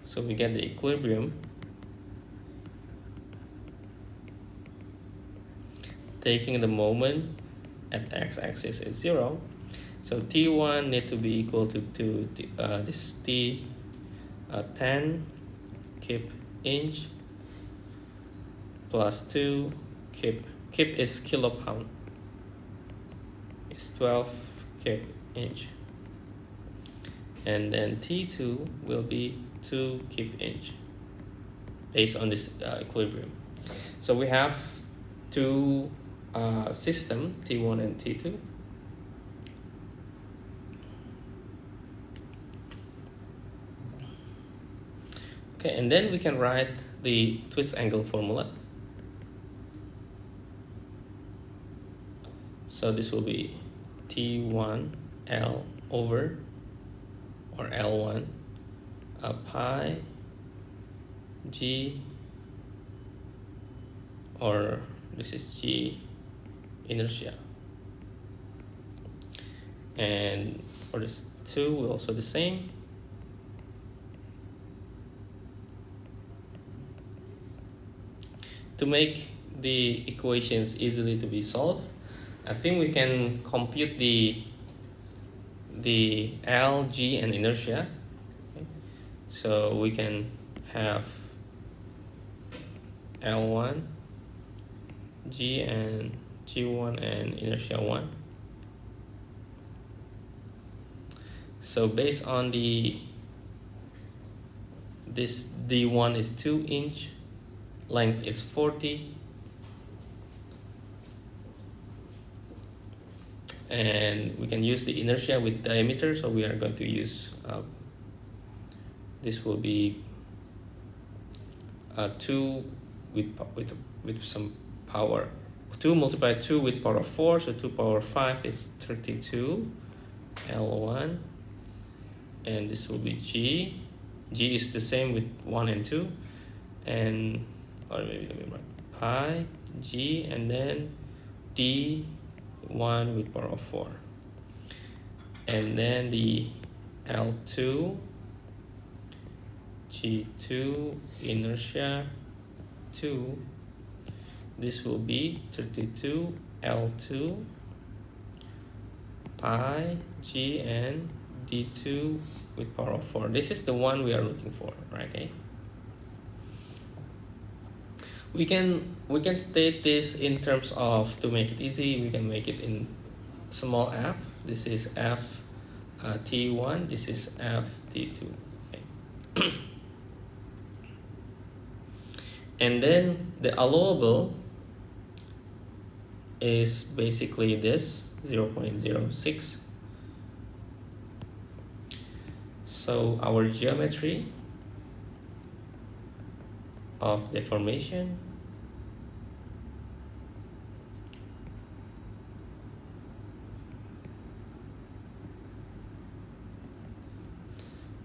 So we get the equilibrium taking the moment at x-axis is 0. So T1 need to be equal to this T 10 kip inch plus 2 kip. Kip is kilopound. It's 12 kip inch. And then T2 will be 2 kip inch based on this equilibrium. So we have two system, T1 and T2. Okay, and then we can write the twist angle formula. So this will be T1 L over, or L1 pi G, or this is G inertia, and for this 2 will also the same. To make the equations easily to be solved, I think we can compute the L, G, and inertia. Okay. So we can have L1, G, and G1, and inertia 1. So based on this D1 is 2 inch, length is 40, and we can use the inertia with diameter, so we are going to use this will be 2 with some power, 2 multiplied 2 with power of 4, so 2 power 5 is 32 L1, and this will be G. G is the same with 1 and 2, and or maybe let me write pi G, and then D1 with power of 4, and then the L2, G2 inertia 2, this will be 32 L2 pi G and D2 with power of 4. This is the one we are looking for, right? Okay. We can state this in terms of, to make it easy, we can make it in small f. This is f T1, this is f T2. Okay. And then the allowable is basically this 0.06. So our geometry of deformation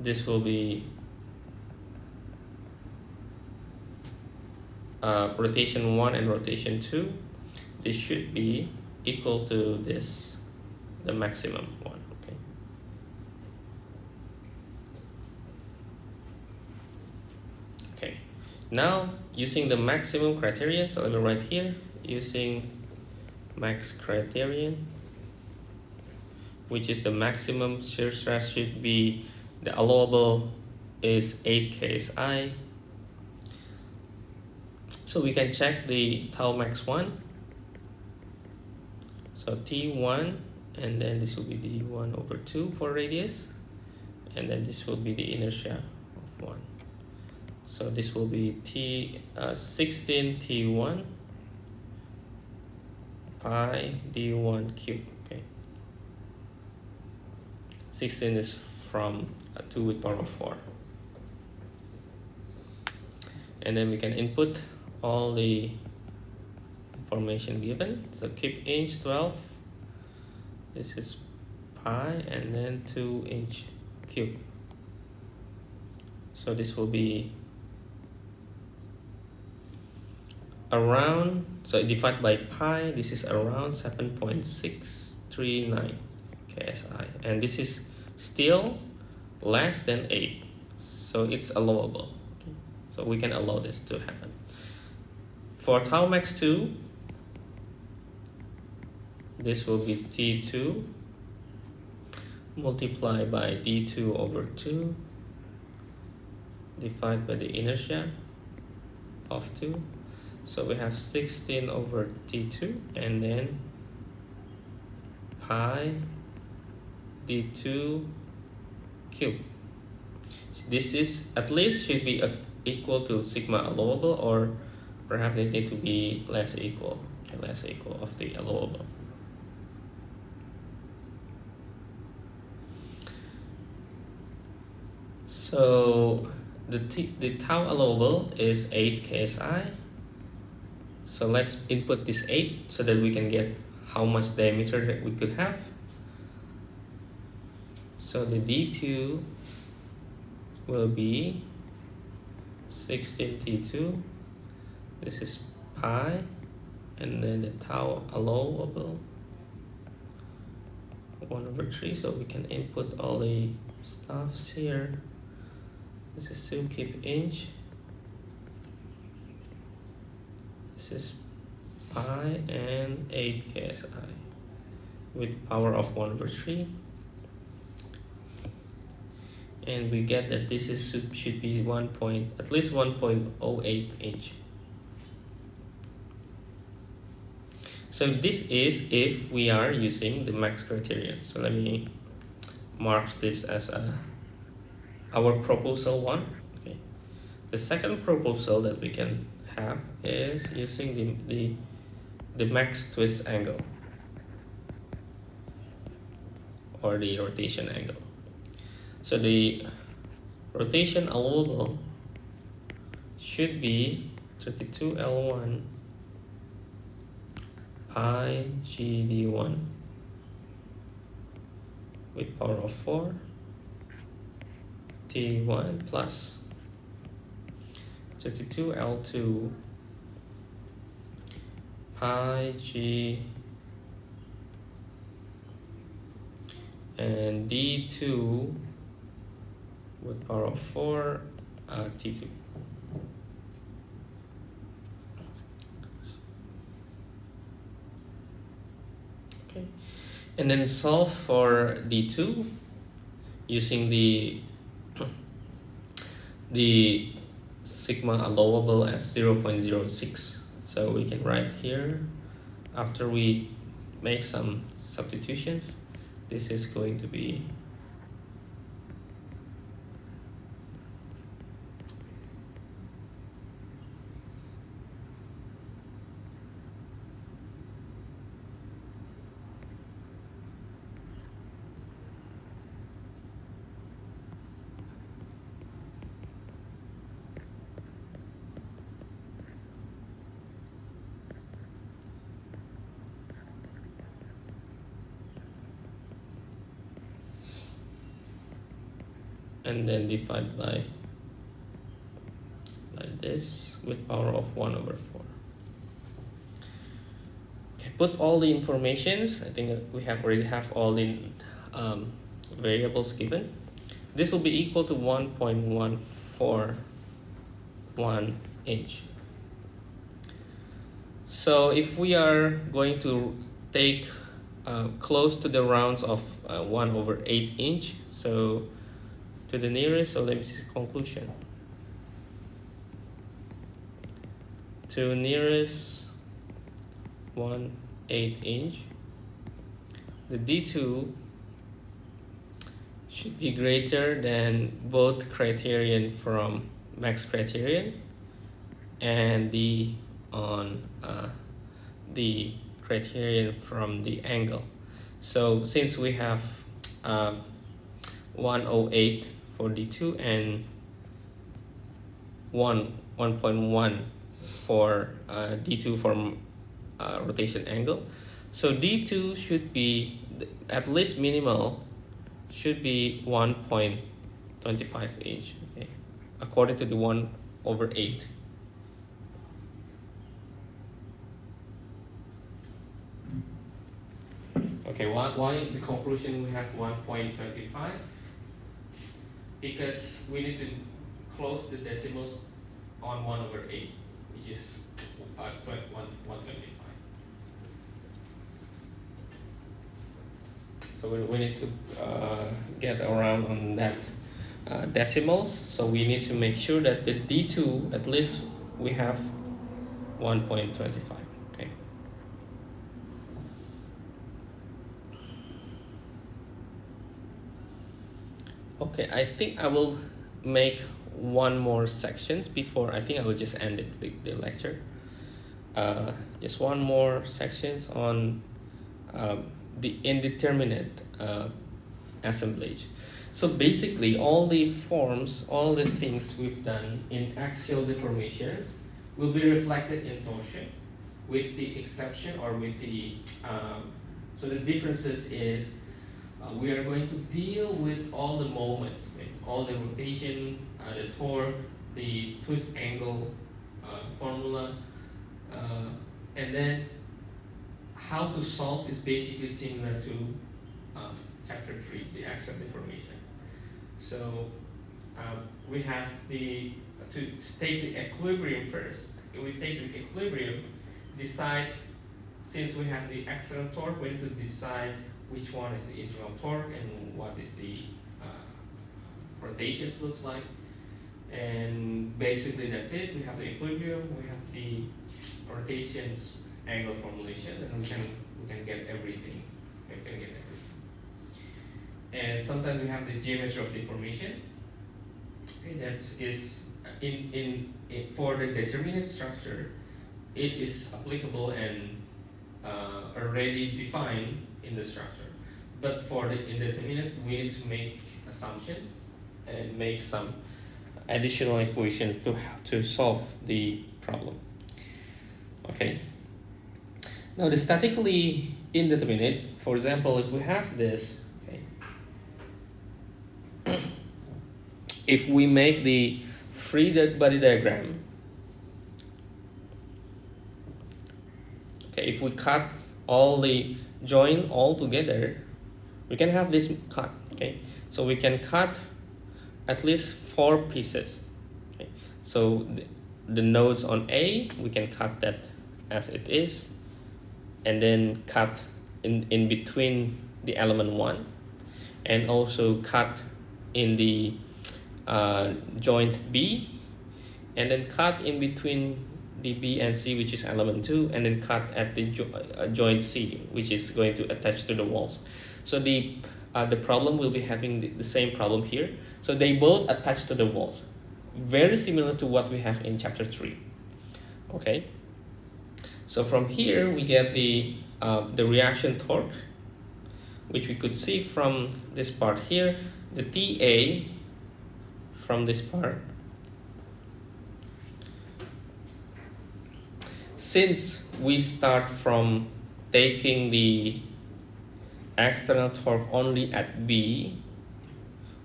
this will be rotation 1 and rotation 2. This should be equal to this, the maximum one. Okay. Now, using the maximum criterion, so let me write here, using max criterion, which is the maximum shear stress should be, the allowable is 8 KSI. So we can check the tau max 1. So T1, and then this will be D1 over 2 for radius, and then this will be the inertia of 1. So this will be 16 T1 pi D1 cube. Okay, 16 is from 2 with power of 4. And then we can input all the information given. So keep inch 12, this is pi, and then 2 inch cube. So this will be around, so divided by pi, this is around 7.639 KSI, and this is still less than 8, so it's allowable. Okay. So we can allow this to happen. For tau max 2, this will be T2 multiplied by D2 over 2 divided by the inertia of 2. So we have 16 over T2, and then pi D2 cube. This is at least should be equal to sigma allowable, or perhaps they need to be less equal. Okay, less equal of the allowable. So the tau allowable is 8 KSI. So let's input this 8 so that we can get how much diameter that we could have. So the D2 will be 16 T2. This is pi, and then the tau allowable 1 over 3. So we can input all the stuffs here. This is 2 keep inch. This is pi and 8 KSI with power of 1 over 3. And we get that this is should be at least 1.08 inch. So this is if we are using the max criterion. So let me mark this as our proposal 1. Okay. The second proposal that we can have is using the max twist angle, or the rotation angle. So the rotation allowable should be 32 L1 pi GD1 with power of 4 T1 plus 32 L2 pi G and D2 with power of 4 T2. Okay, and then solve for D2 using the sigma allowable as 0.06. So we can write here, after we make some substitutions, this is going to be and then divide by this with power of 1 over 4. Okay, put all the informations. I think we already have all the variables given. This will be equal to 1.141 inch. So if we are going to take close to the rounds of 1/8 inch, so to the nearest, so let me see conclusion. To nearest 1/8 inch, the D2 should be greater than both criterion from max criterion and the criterion from the angle. So since we have 108 for D2 and 1.1 for D2 from rotation angle, so D2 should be at least minimal should be 1.25 inch, okay, according to the 1/8. Okay, why the conclusion we have 1.25? Because we need to close the decimals on 1/8, which is 125. So we need to get around on that decimals. So we need to make sure that the D2 at least we have 1.25. Okay. Okay, I think I will make one more sections before I think I will just end the lecture. Just one more sections on the indeterminate assemblage. So basically all the forms, all the things we've done in axial deformations will be reflected in torsion, with the exception or with the so the differences is we are going to deal with all the moments, right? All the rotation, the torque, the twist angle formula, and then how to solve is basically similar to chapter 3, the axial deformation. So we have to take the equilibrium first. If we take the equilibrium, decide, since we have the external torque, we need to decide which one is the internal torque and what is the rotations looks like. And basically that's it. We have the equilibrium, we have the rotations angle formulation, and we can get everything. We can get everything. And sometimes we have the geometry of deformation. Okay, that is in for the determinate structure, it is applicable and already defined in the structure. But for the indeterminate, we need to make assumptions and make some additional equations to solve the problem. Okay. Now the statically indeterminate, for example, if we have this, okay, if we make the free body diagram, okay, if we cut all the join all together, we can have this cut, okay? So we can cut at least 4 pieces, okay? So the nodes on A, we can cut that as it is, and then cut in between the element 1, and also cut in the joint B, and then cut in between the B and C, which is element 2, and then cut at the joint C, which is going to attach to the walls. So the problem will be having the same problem here. So they both attach to the walls, very similar to what we have in chapter 3. Okay. So from here we get the reaction torque, which we could see from this part here, the TA from this part. Since we start from taking the external torque only at B,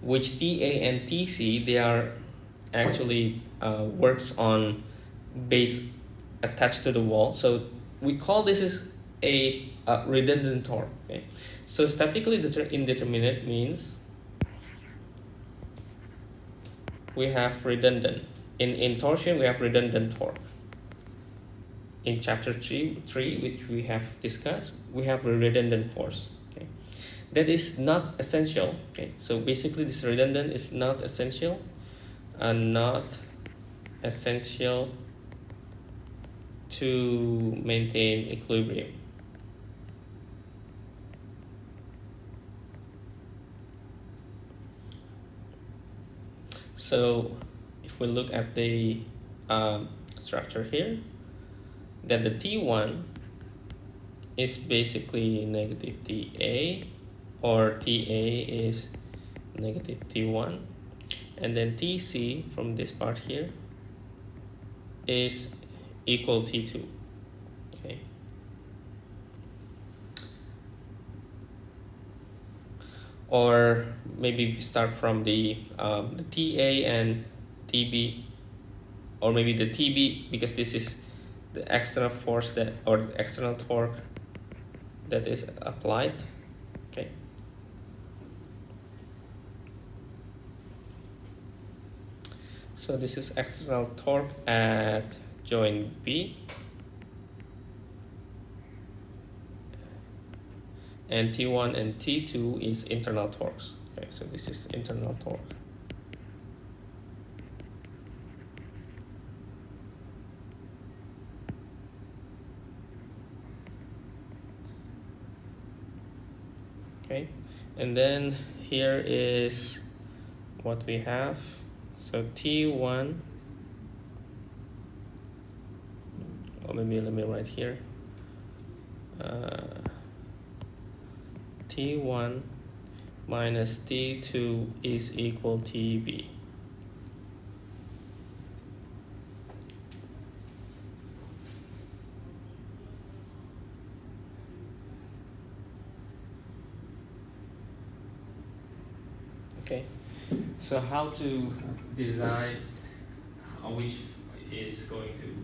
which TA and TC, they are actually works on base attached to the wall. So we call this is a redundant torque. Okay? So statically indeterminate means we have redundant. in torsion, we have redundant torque. In chapter 3, which we have discussed, we have a redundant force. Okay, that is not essential. Okay, so basically this redundant is not essential, and not essential to maintain equilibrium. So if we look at the structure here, then the T1 is basically negative TA, or TA is negative T1, and then TC from this part here is equal T2. Okay. Or maybe we start from the TA and TB, or maybe the TB, because this is the external force that, or the external torque that is applied. Okay. So this is external torque at joint B, and T1 and T2 is internal torques. Okay, so this is internal torque. Okay, and then here is what we have. So T1, or maybe let me write here, T1 minus T2 is equal TB. Okay, so how to design which is going to,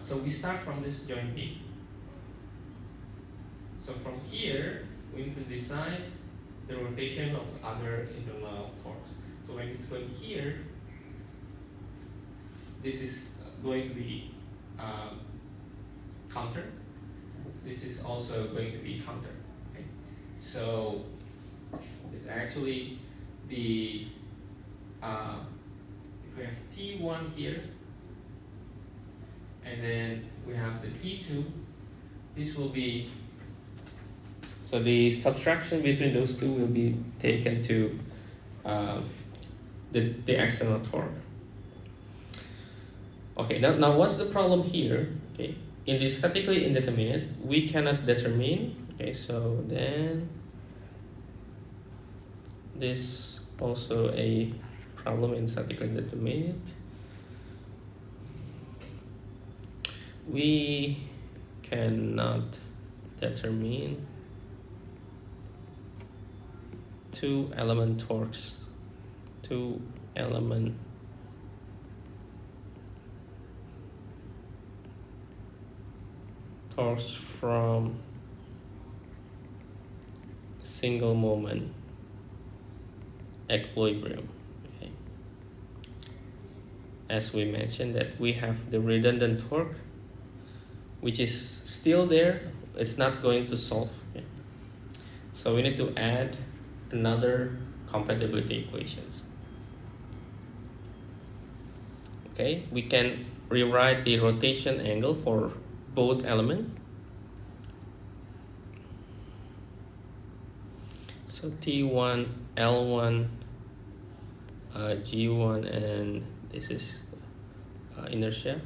so we start from this joint B. So from here, we need to decide the rotation of other internal torques. So when it's going here, this is going to be counter. This is also going to be counter. Okay? So it's actually the, if we have T1 here, and then we have the T2, this will be, so the subtraction between those two will be taken to the external torque. Okay, now what's the problem here? Okay, in the statically indeterminate, we cannot determine. Okay, so then this also a problem in statically indeterminate. We cannot determine two element torques from single moment equilibrium. Okay. As we mentioned, that we have the redundant torque, which is still there. It's not going to solve. Okay. So we need to add another compatibility equations. Okay, we can rewrite the rotation angle for both elements. So T1, L1, G1, and this is inertia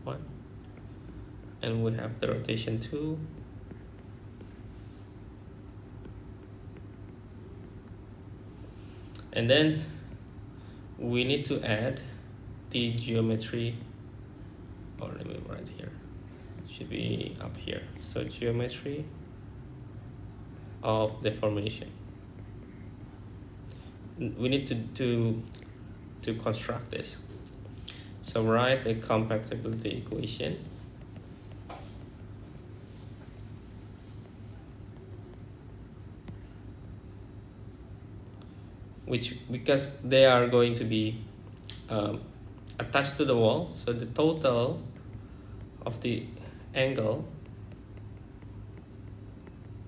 1, and we have the rotation 2. And then we need to add the geometry, or let me write here, it should be up here. So geometry of deformation. We need to construct this. So write a compatibility equation. Which, because they are going to be attached to the wall, so the total of the angle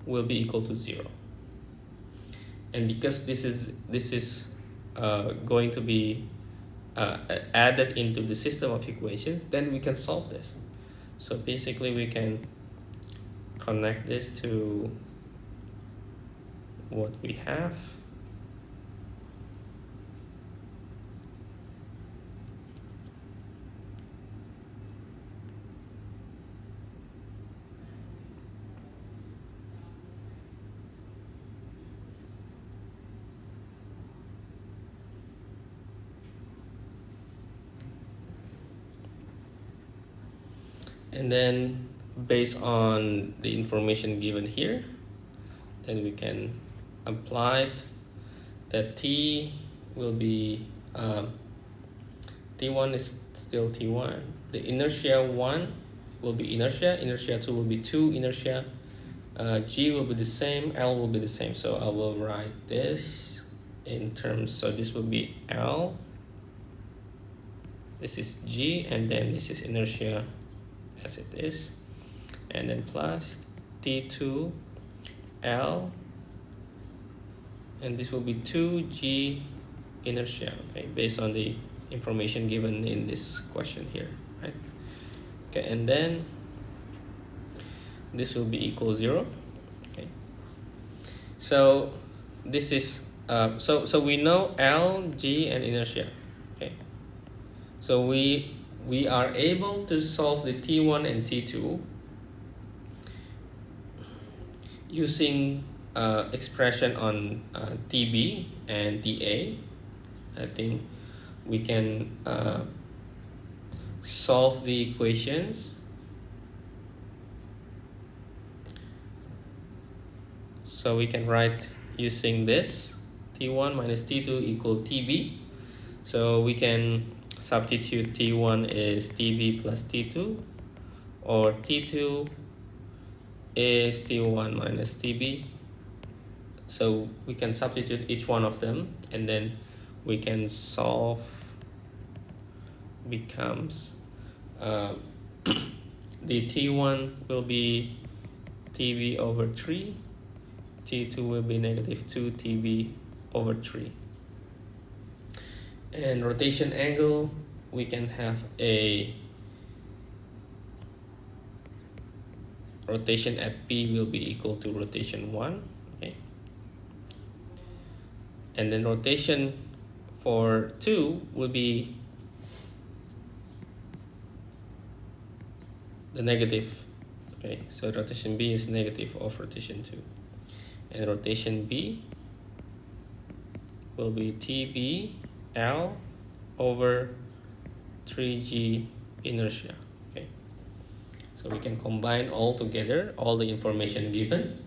will be equal to 0. And because this is going to be added into the system of equations, then we can solve this. So basically we can connect this to what we have. And then based on the information given here, then we can apply that T will be T1 is still T1. The inertia 1 will be inertia 2 will be 2 inertia, G will be the same, L will be the same. So I will write this in terms, so this will be L, this is G, and then this is inertia as it is, and then plus T2 L, and this will be 2G inertia, okay, based on the information given in this question here, right? Okay, and then this will be equal 0. Okay, so this is so we know L, G, and inertia. Okay, so we are able to solve the T1 and T2 using expression on TB and TA. I think we can solve the equations. So we can write using this T1 minus T2 equal TB. So we can substitute T1 is TB plus T2, or T2 is T1 minus TB. So we can substitute each one of them, and then we can solve. Becomes the T1 will be TB over 3, T2 will be negative 2 TB over 3. And rotation angle, we can have a rotation at P will be equal to rotation 1. Okay. And then rotation for 2 will be the negative. Okay, so rotation B is negative of rotation 2. And rotation B will be TB L over 3G inertia. Okay, so we can combine all together, all the information given,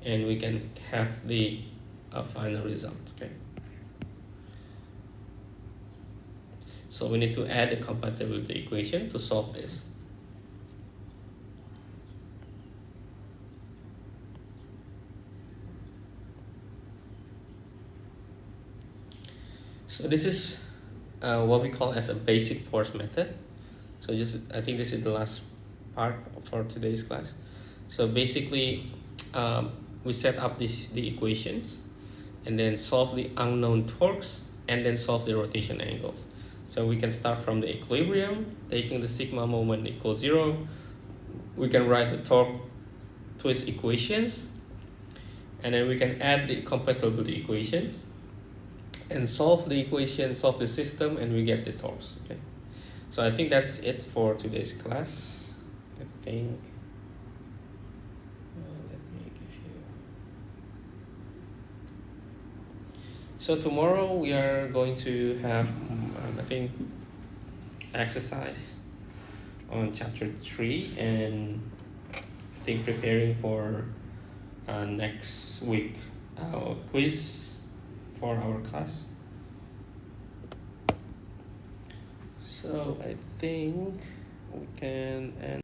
and we can have the final result. Okay, so we need to add a compatibility equation to solve this. So this is what we call as a basic force method. So I think this is the last part for today's class. So basically, we set up the equations, and then solve the unknown torques, and then solve the rotation angles. So we can start from the equilibrium, taking the sigma moment equals 0. We can write the torque twist equations, and then we can add the compatibility equations, and solve the equation, solve the system, and we get the torques. Okay, so I think that's it for today's class. I think let me give you. So tomorrow we are going to have I think exercise on chapter 3, and I think preparing for next week quiz for our class. So I think we can end